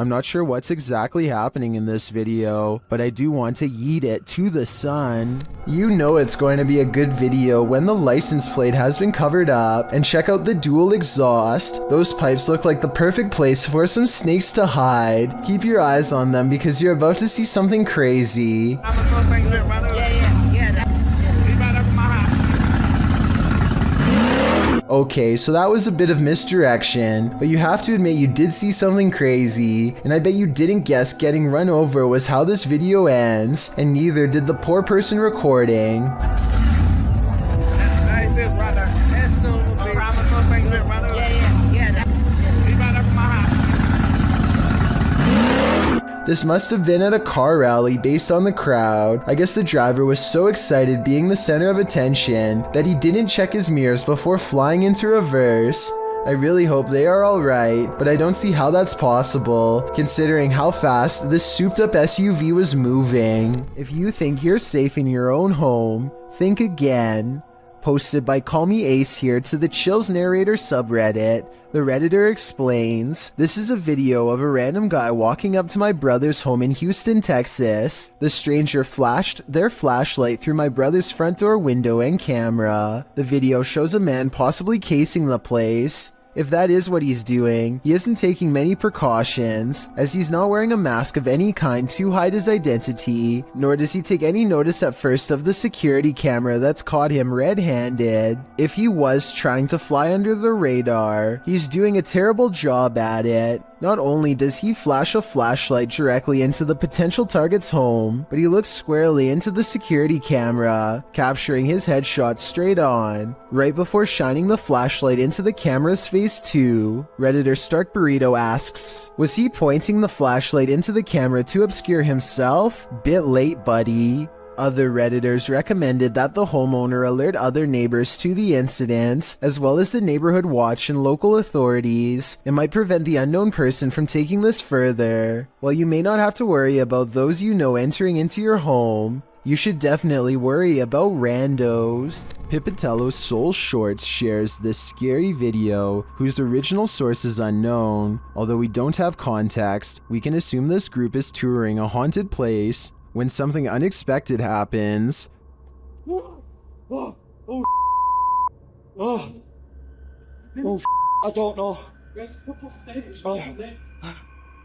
I'm not sure what's exactly happening in this video, but I do want to yeet it to the sun. You know it's going to be a good video when the license plate has been covered up, and check out the dual exhaust. Those pipes look like the perfect place for some snakes to hide. Keep your eyes on them because you're about to see something crazy. Okay, so that was a bit of misdirection, but you have to admit you did see something crazy, and I bet you didn't guess getting run over was how this video ends, and neither did the poor person recording. This must have been at a car rally based on the crowd. I guess the driver was so excited being the center of attention that he didn't check his mirrors before flying into reverse. I really hope they are alright, but I don't see how that's possible, considering how fast this souped up SUV was moving. If you think you're safe in your own home, think again. Posted by Call Me Ace here to the Chills Narrator subreddit, the Redditor explains, this is a video of a random guy walking up to my brother's home in Houston, Texas. The stranger flashed their flashlight through my brother's front door window and camera. The video shows a man possibly casing the place. If that is what he's doing, he isn't taking many precautions, as he's not wearing a mask of any kind to hide his identity, nor does he take any notice at first of the security camera that's caught him red-handed. If he was trying to fly under the radar, he's doing a terrible job at it. Not only does he flash a flashlight directly into the potential target's home, but he looks squarely into the security camera, capturing his headshot straight on, right before shining the flashlight into the camera's face too. Redditor Stark Burrito asks, was he pointing the flashlight into the camera to obscure himself? Bit late, buddy. Other Redditors recommended that the homeowner alert other neighbors to the incident, as well as the neighborhood watch and local authorities. It might prevent the unknown person from taking this further. While you may not have to worry about those you know entering into your home, you should definitely worry about randos. Pipitello Soul Shorts shares this scary video, whose original source is unknown. Although we don't have context, we can assume this group is touring a haunted place when something unexpected happens. I don't know.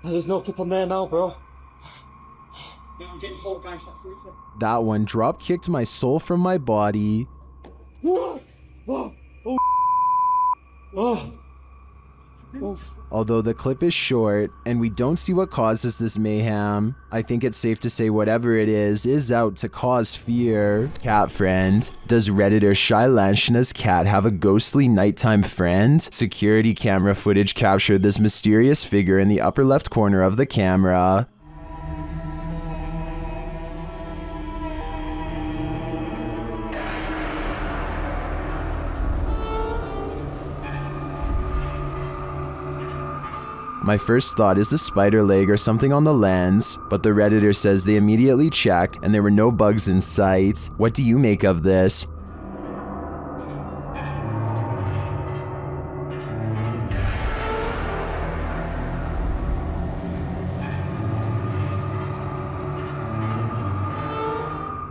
There's no clip on there now, bro. That one drop kicked my soul from my body. Although the clip is short and we don't see what causes this mayhem, I think it's safe to say whatever it is out to cause fear. Cat friend. Does Redditor Shailanshna's cat have a ghostly nighttime friend? Security camera footage captured this mysterious figure in the upper left corner of the camera. My first thought is a spider leg or something on the lens, but the Redditor says they immediately checked and there were no bugs in sight. What do you make of this?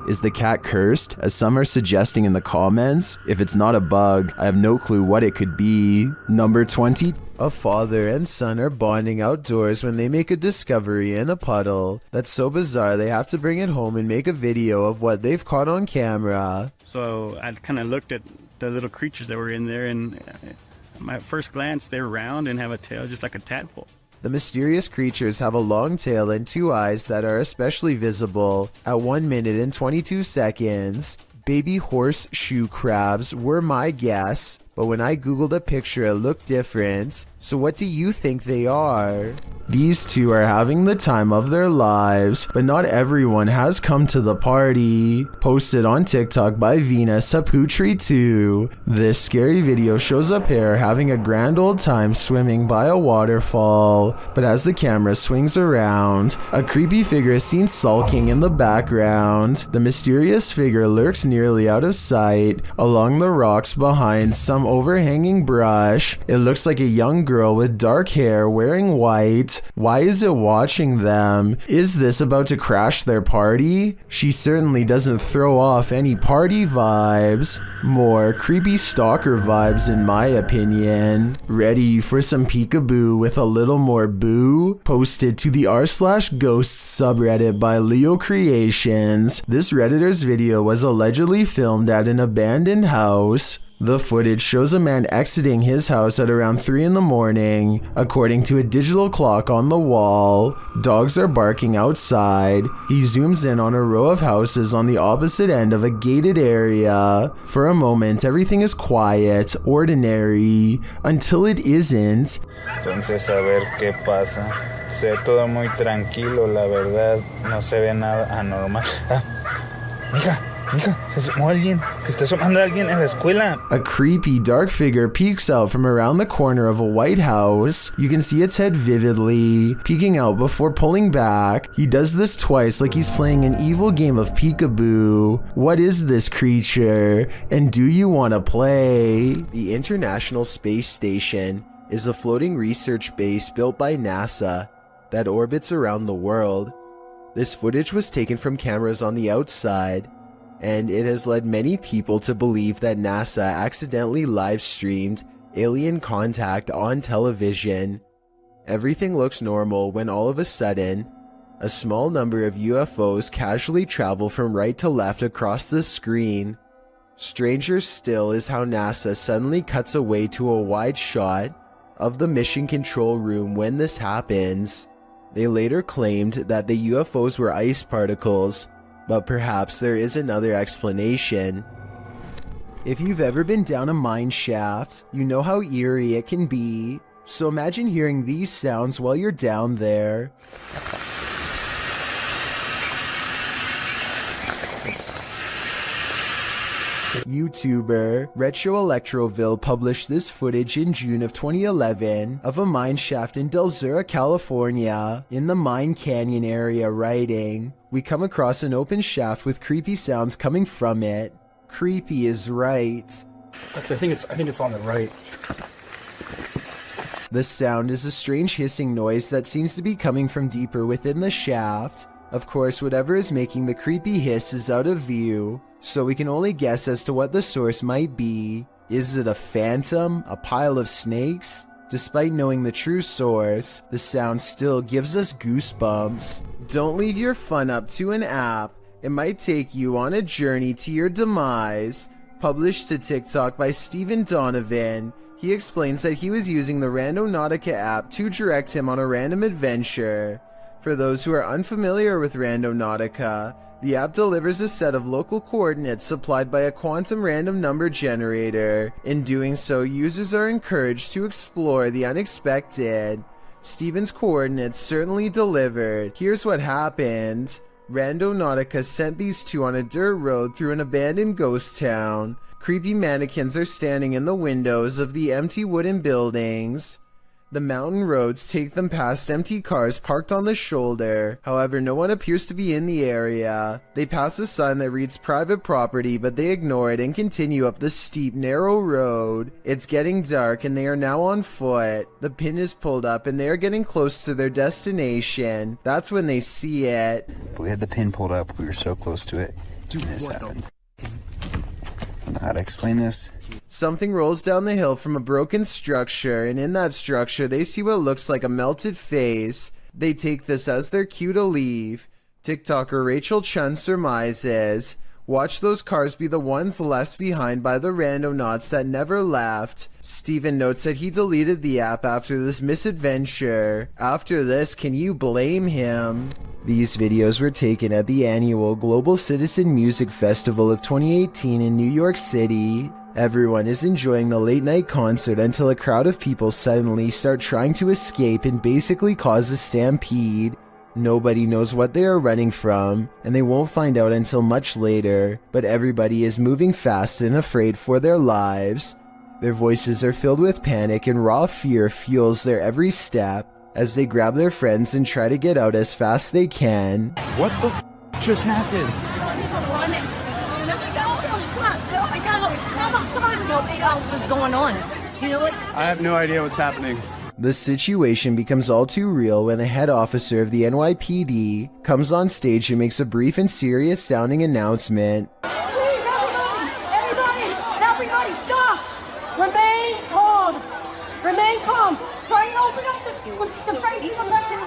Is the cat cursed, as some are suggesting in the comments? If it's not a bug, I have no clue what it could be. Number 20. A father and son are bonding outdoors when they make a discovery in a puddle. That's so bizarre they have to bring it home and make a video of what they've caught on camera. So I kind of looked at the little creatures that were in there, and my first glance, they're round and have a tail just like a tadpole. The mysterious creatures have a long tail and two eyes that are especially visible at 1 minute and 22 seconds. Baby horseshoe crabs were my guess, but when I googled a picture it looked different. So what do you think they are? These two are having the time of their lives, but not everyone has come to the party. Posted on TikTok by Vina Saputri2. This scary video shows a pair having a grand old time swimming by a waterfall, but as the camera swings around, a creepy figure is seen sulking in the background. The mysterious figure lurks nearly out of sight along the rocks behind some overhanging brush. It looks like a young girl with dark hair wearing white. out. Why is it watching them? Is this about to crash their party? She certainly doesn't throw off any party vibes. More creepy stalker vibes in my opinion. Ready for some peekaboo with a little more boo? Posted to the r/ghosts subreddit by Leo Creations. This Redditor's video was allegedly filmed at an abandoned house. The footage shows a man exiting his house at around 3 in the morning. According to a digital clock on the wall, dogs are barking outside. He zooms in on a row of houses on the opposite end of a gated area. For a moment, everything is quiet, ordinary, until it isn't. Entonces, a ver qué pasa. Se ve todo muy tranquilo, la verdad. No se ve nada anormal. Mija, se asomó alguien. Se está asomando alguien en la escuela. A creepy dark figure peeks out from around the corner of a white house. You can see its head vividly, peeking out before pulling back. He does this twice like he's playing an evil game of peekaboo. What is this creature? And do you want to play? The International Space Station is a floating research base built by NASA that orbits around the world. This footage was taken from cameras on the outside, and it has led many people to believe that NASA accidentally live-streamed alien contact on television. Everything looks normal when all of a sudden, a small number of UFOs casually travel from right to left across the screen. Stranger still is how NASA suddenly cuts away to a wide shot of the mission control room when this happens. They later claimed that the UFOs were ice particles, but perhaps there is another explanation. If you've ever been down a mine shaft, you know how eerie it can be. So imagine hearing these sounds while you're down there. YouTuber Retro Electroville published this footage in June of 2011 of a mine shaft in Del Sur, California, in the Mine Canyon area, writing, "We come across an open shaft with creepy sounds coming from it. Creepy is right." Actually, I think it's on the right. The sound is a strange hissing noise that seems to be coming from deeper within the shaft. Of course, whatever is making the creepy hiss is out of view, so we can only guess as to what the source might be. Is it a phantom? A pile of snakes? Despite knowing the true source, the sound still gives us goosebumps. Don't leave your fun up to an app. It might take you on a journey to your demise. Published to TikTok by Stephen Donovan, he explains that he was using the Randonautica app to direct him on a random adventure. For those who are unfamiliar with Randonautica, the app delivers a set of local coordinates supplied by a quantum random number generator. In doing so, users are encouraged to explore the unexpected. Steven's coordinates certainly delivered. Here's what happened. Randonautica sent these two on a dirt road through an abandoned ghost town. Creepy mannequins are standing in the windows of the empty wooden buildings. The mountain roads take them past empty cars parked on the shoulder. However, no one appears to be in the area. They pass a sign that reads private property, but they ignore it and continue up the steep, narrow road. It's getting dark and they are now on foot. The pin is pulled up and they are getting close to their destination. That's when they see it. We had the pin pulled up. We were so close to it. And this happened. I don't know how to explain this. Something rolls down the hill from a broken structure, and in that structure they see what looks like a melted face. They take this as their cue to leave. TikToker Rachel Chun surmises, "Watch those cars be the ones left behind by the randonauts that never left." Steven notes that he deleted the app after this misadventure. After this, can you blame him? These videos were taken at the annual Global Citizen Music Festival of 2018 in New York City. Everyone is enjoying the late night concert until a crowd of people suddenly start trying to escape and basically cause a stampede. Nobody knows what they are running from, and they won't find out until much later, but everybody is moving fast and afraid for their lives. Their voices are filled with panic and raw fear fuels their every step as they grab their friends and try to get out as fast as they can. What the just happened? What else was going on? Do you know what? I have no idea what's happening. The situation becomes all too real when the head officer of the NYPD comes on stage and makes a brief and serious sounding announcement. Please, everybody, stop! Remain calm. Remain calm. Try and open up the face of the person.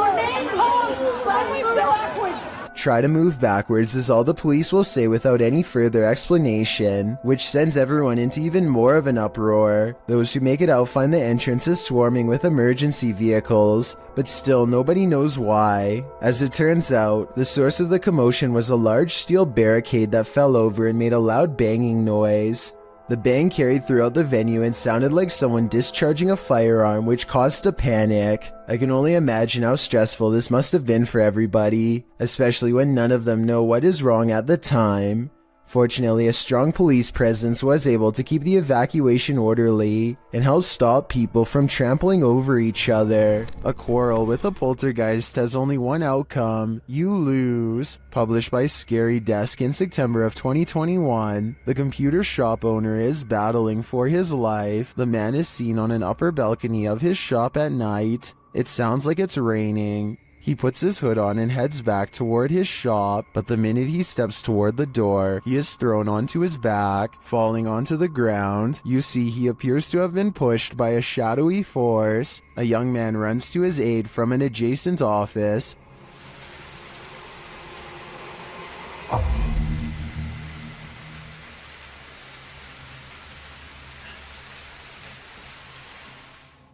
Remain calm. Try and move backwards. Try to move backwards is all the police will say without any further explanation, which sends everyone into even more of an uproar. Those who make it out find the entrance is swarming with emergency vehicles, but still nobody knows why. As it turns out, the source of the commotion was a large steel barricade that fell over and made a loud banging noise. The bang carried throughout the venue and sounded like someone discharging a firearm, which caused a panic. I can only imagine how stressful this must have been for everybody, especially when none of them know what is wrong at the time. Fortunately, a strong police presence was able to keep the evacuation orderly and help stop people from trampling over each other. A quarrel with a poltergeist has only one outcome: you lose. Published by Scary Desk in September of 2021, the computer shop owner is battling for his life. The man is seen on an upper balcony of his shop at night. It sounds like it's raining. He puts his hood on and heads back toward his shop, but the minute he steps toward the door, he is thrown onto his back, falling onto the ground. You see he appears to have been pushed by a shadowy force. A young man runs to his aid from an adjacent office.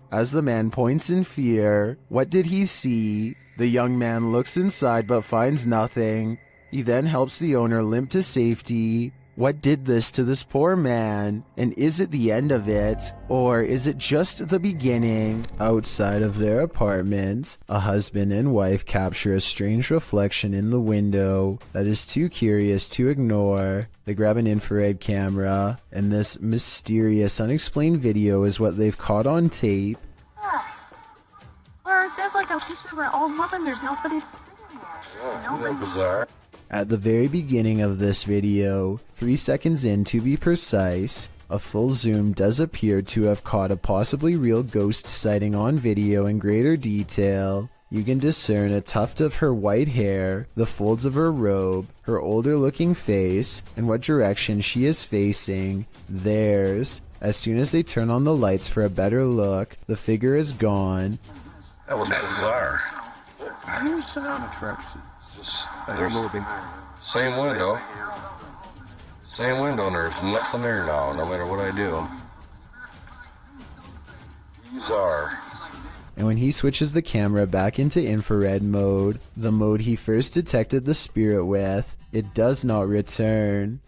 As the man points in fear, what did he see? The young man looks inside but finds nothing. He then helps the owner limp to safety. What did this to this poor man? And is it the end of it? Or is it just the beginning? Outside of their apartment, a husband and wife capture a strange reflection in the window that is too curious to ignore. They grab an infrared camera, and this mysterious, unexplained video is what they've caught on tape. Or there's like a picture where all woman, there's nobody. Bizarre. At the very beginning of this video, 3 seconds in to be precise, a full zoom does appear to have caught a possibly real ghost sighting on video in greater detail. You can discern a tuft of her white hair, the folds of her robe, her older looking face, and what direction she is facing, theirs. As soon as they turn on the lights for a better look, the figure is gone. That was bizarre. Here's sound attraction. They're moving. Same window. Same window, and there's nothing there now, no matter what I do. Bizarre. And when he switches the camera back into infrared mode, the mode he first detected the spirit with, it does not return.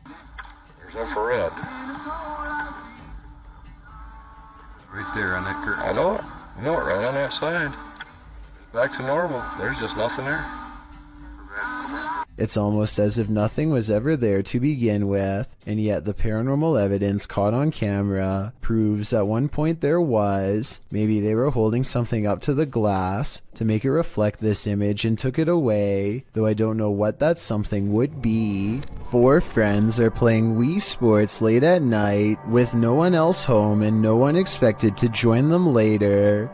There's infrared. Right there on that curtain. I know it. I know it, right on that side. Back to normal. There's just nothing there. It's almost as if nothing was ever there to begin with, and yet the paranormal evidence caught on camera proves at one point there was. Maybe they were holding something up to the glass to make it reflect this image and took it away, though I don't know what that something would be. 4 friends are playing Wii Sports late at night with no one else home and no one expected to join them later.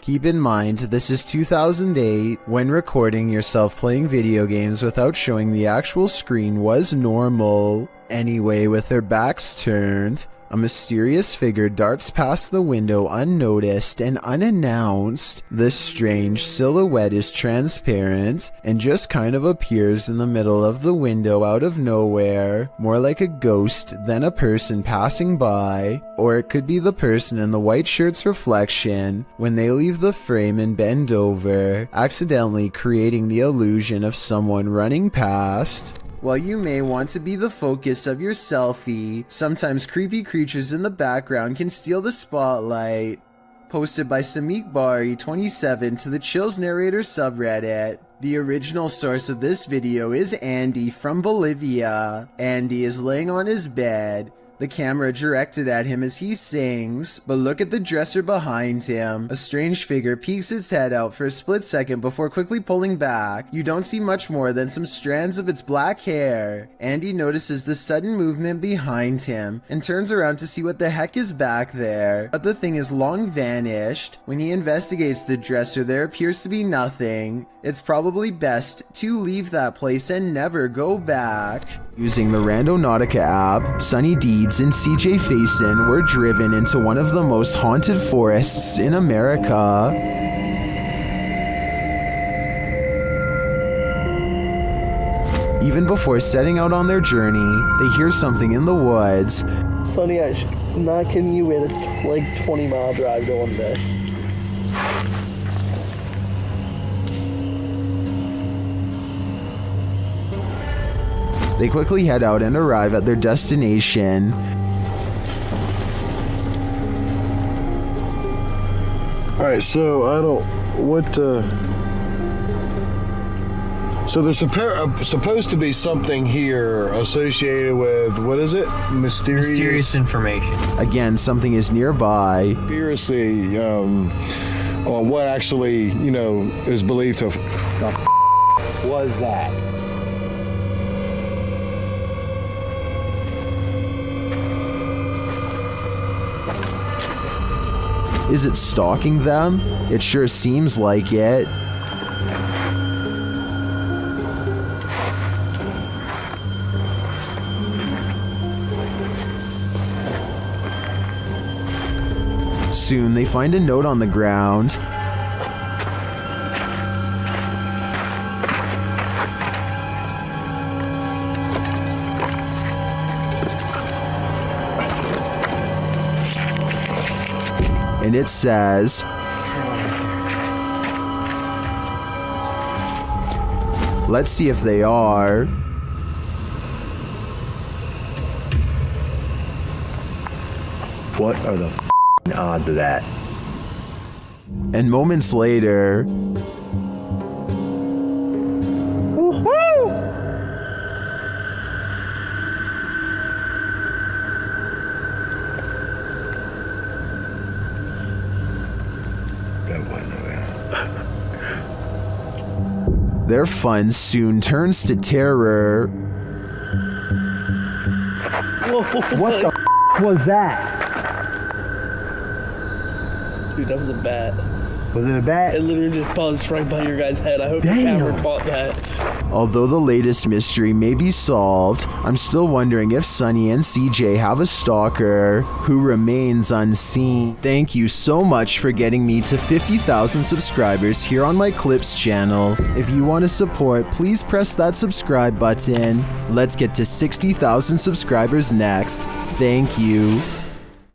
Keep in mind, this is 2008, when recording yourself playing video games without showing the actual screen was normal. Anyway, with their backs turned, a mysterious figure darts past the window unnoticed and unannounced. This strange silhouette is transparent and just kind of appears in the middle of the window out of nowhere, more like a ghost than a person passing by. Or it could be the person in the white shirt's reflection when they leave the frame and bend over, accidentally creating the illusion of someone running past. While you may want to be the focus of your selfie, sometimes creepy creatures in the background can steal the spotlight. Posted by Samik Bari 27 to the Chills Narrator subreddit. The original source of this video is Andy from Bolivia. Andy is laying on his bed the camera directed at him as he sings, but look at the dresser behind him. A strange figure peeks its head out for a split second before quickly pulling back. You don't see much more than some strands of its black hair. Andy notices the sudden movement behind him and turns around to see what the heck is back there, but the thing is long vanished. When he investigates the dresser, there appears to be nothing. It's probably best to leave that place and never go back. Using the Randonautica app, Sunny Deeds and CJ Faison were driven into one of the most haunted forests in America. Even before setting out on their journey, they hear something in the woods. Sonny, I'm not kidding you, we had a 20-mile drive going there. They quickly head out and arrive at their destination. Alright, so I don't... So there's supposed to be something here associated with, what is it? Mysterious information. Again, something is nearby. Conspiracy on what actually, is believed to have... was that? Is it stalking them? It sure seems like it. Soon they find a note on the ground. And it says, let's see if they are. What are the odds of that? And moments later, their fun soon turns to terror. What the was that? Dude, that was a bat. Was it a bat? It literally just buzzed right by your guy's head. I hope the camera caught that. Although the latest mystery may be solved, I'm still wondering if Sunny and CJ have a stalker who remains unseen. Thank you so much for getting me to 50,000 subscribers here on my Clips channel. If you want to support, please press that subscribe button. Let's get to 60,000 subscribers next. Thank you.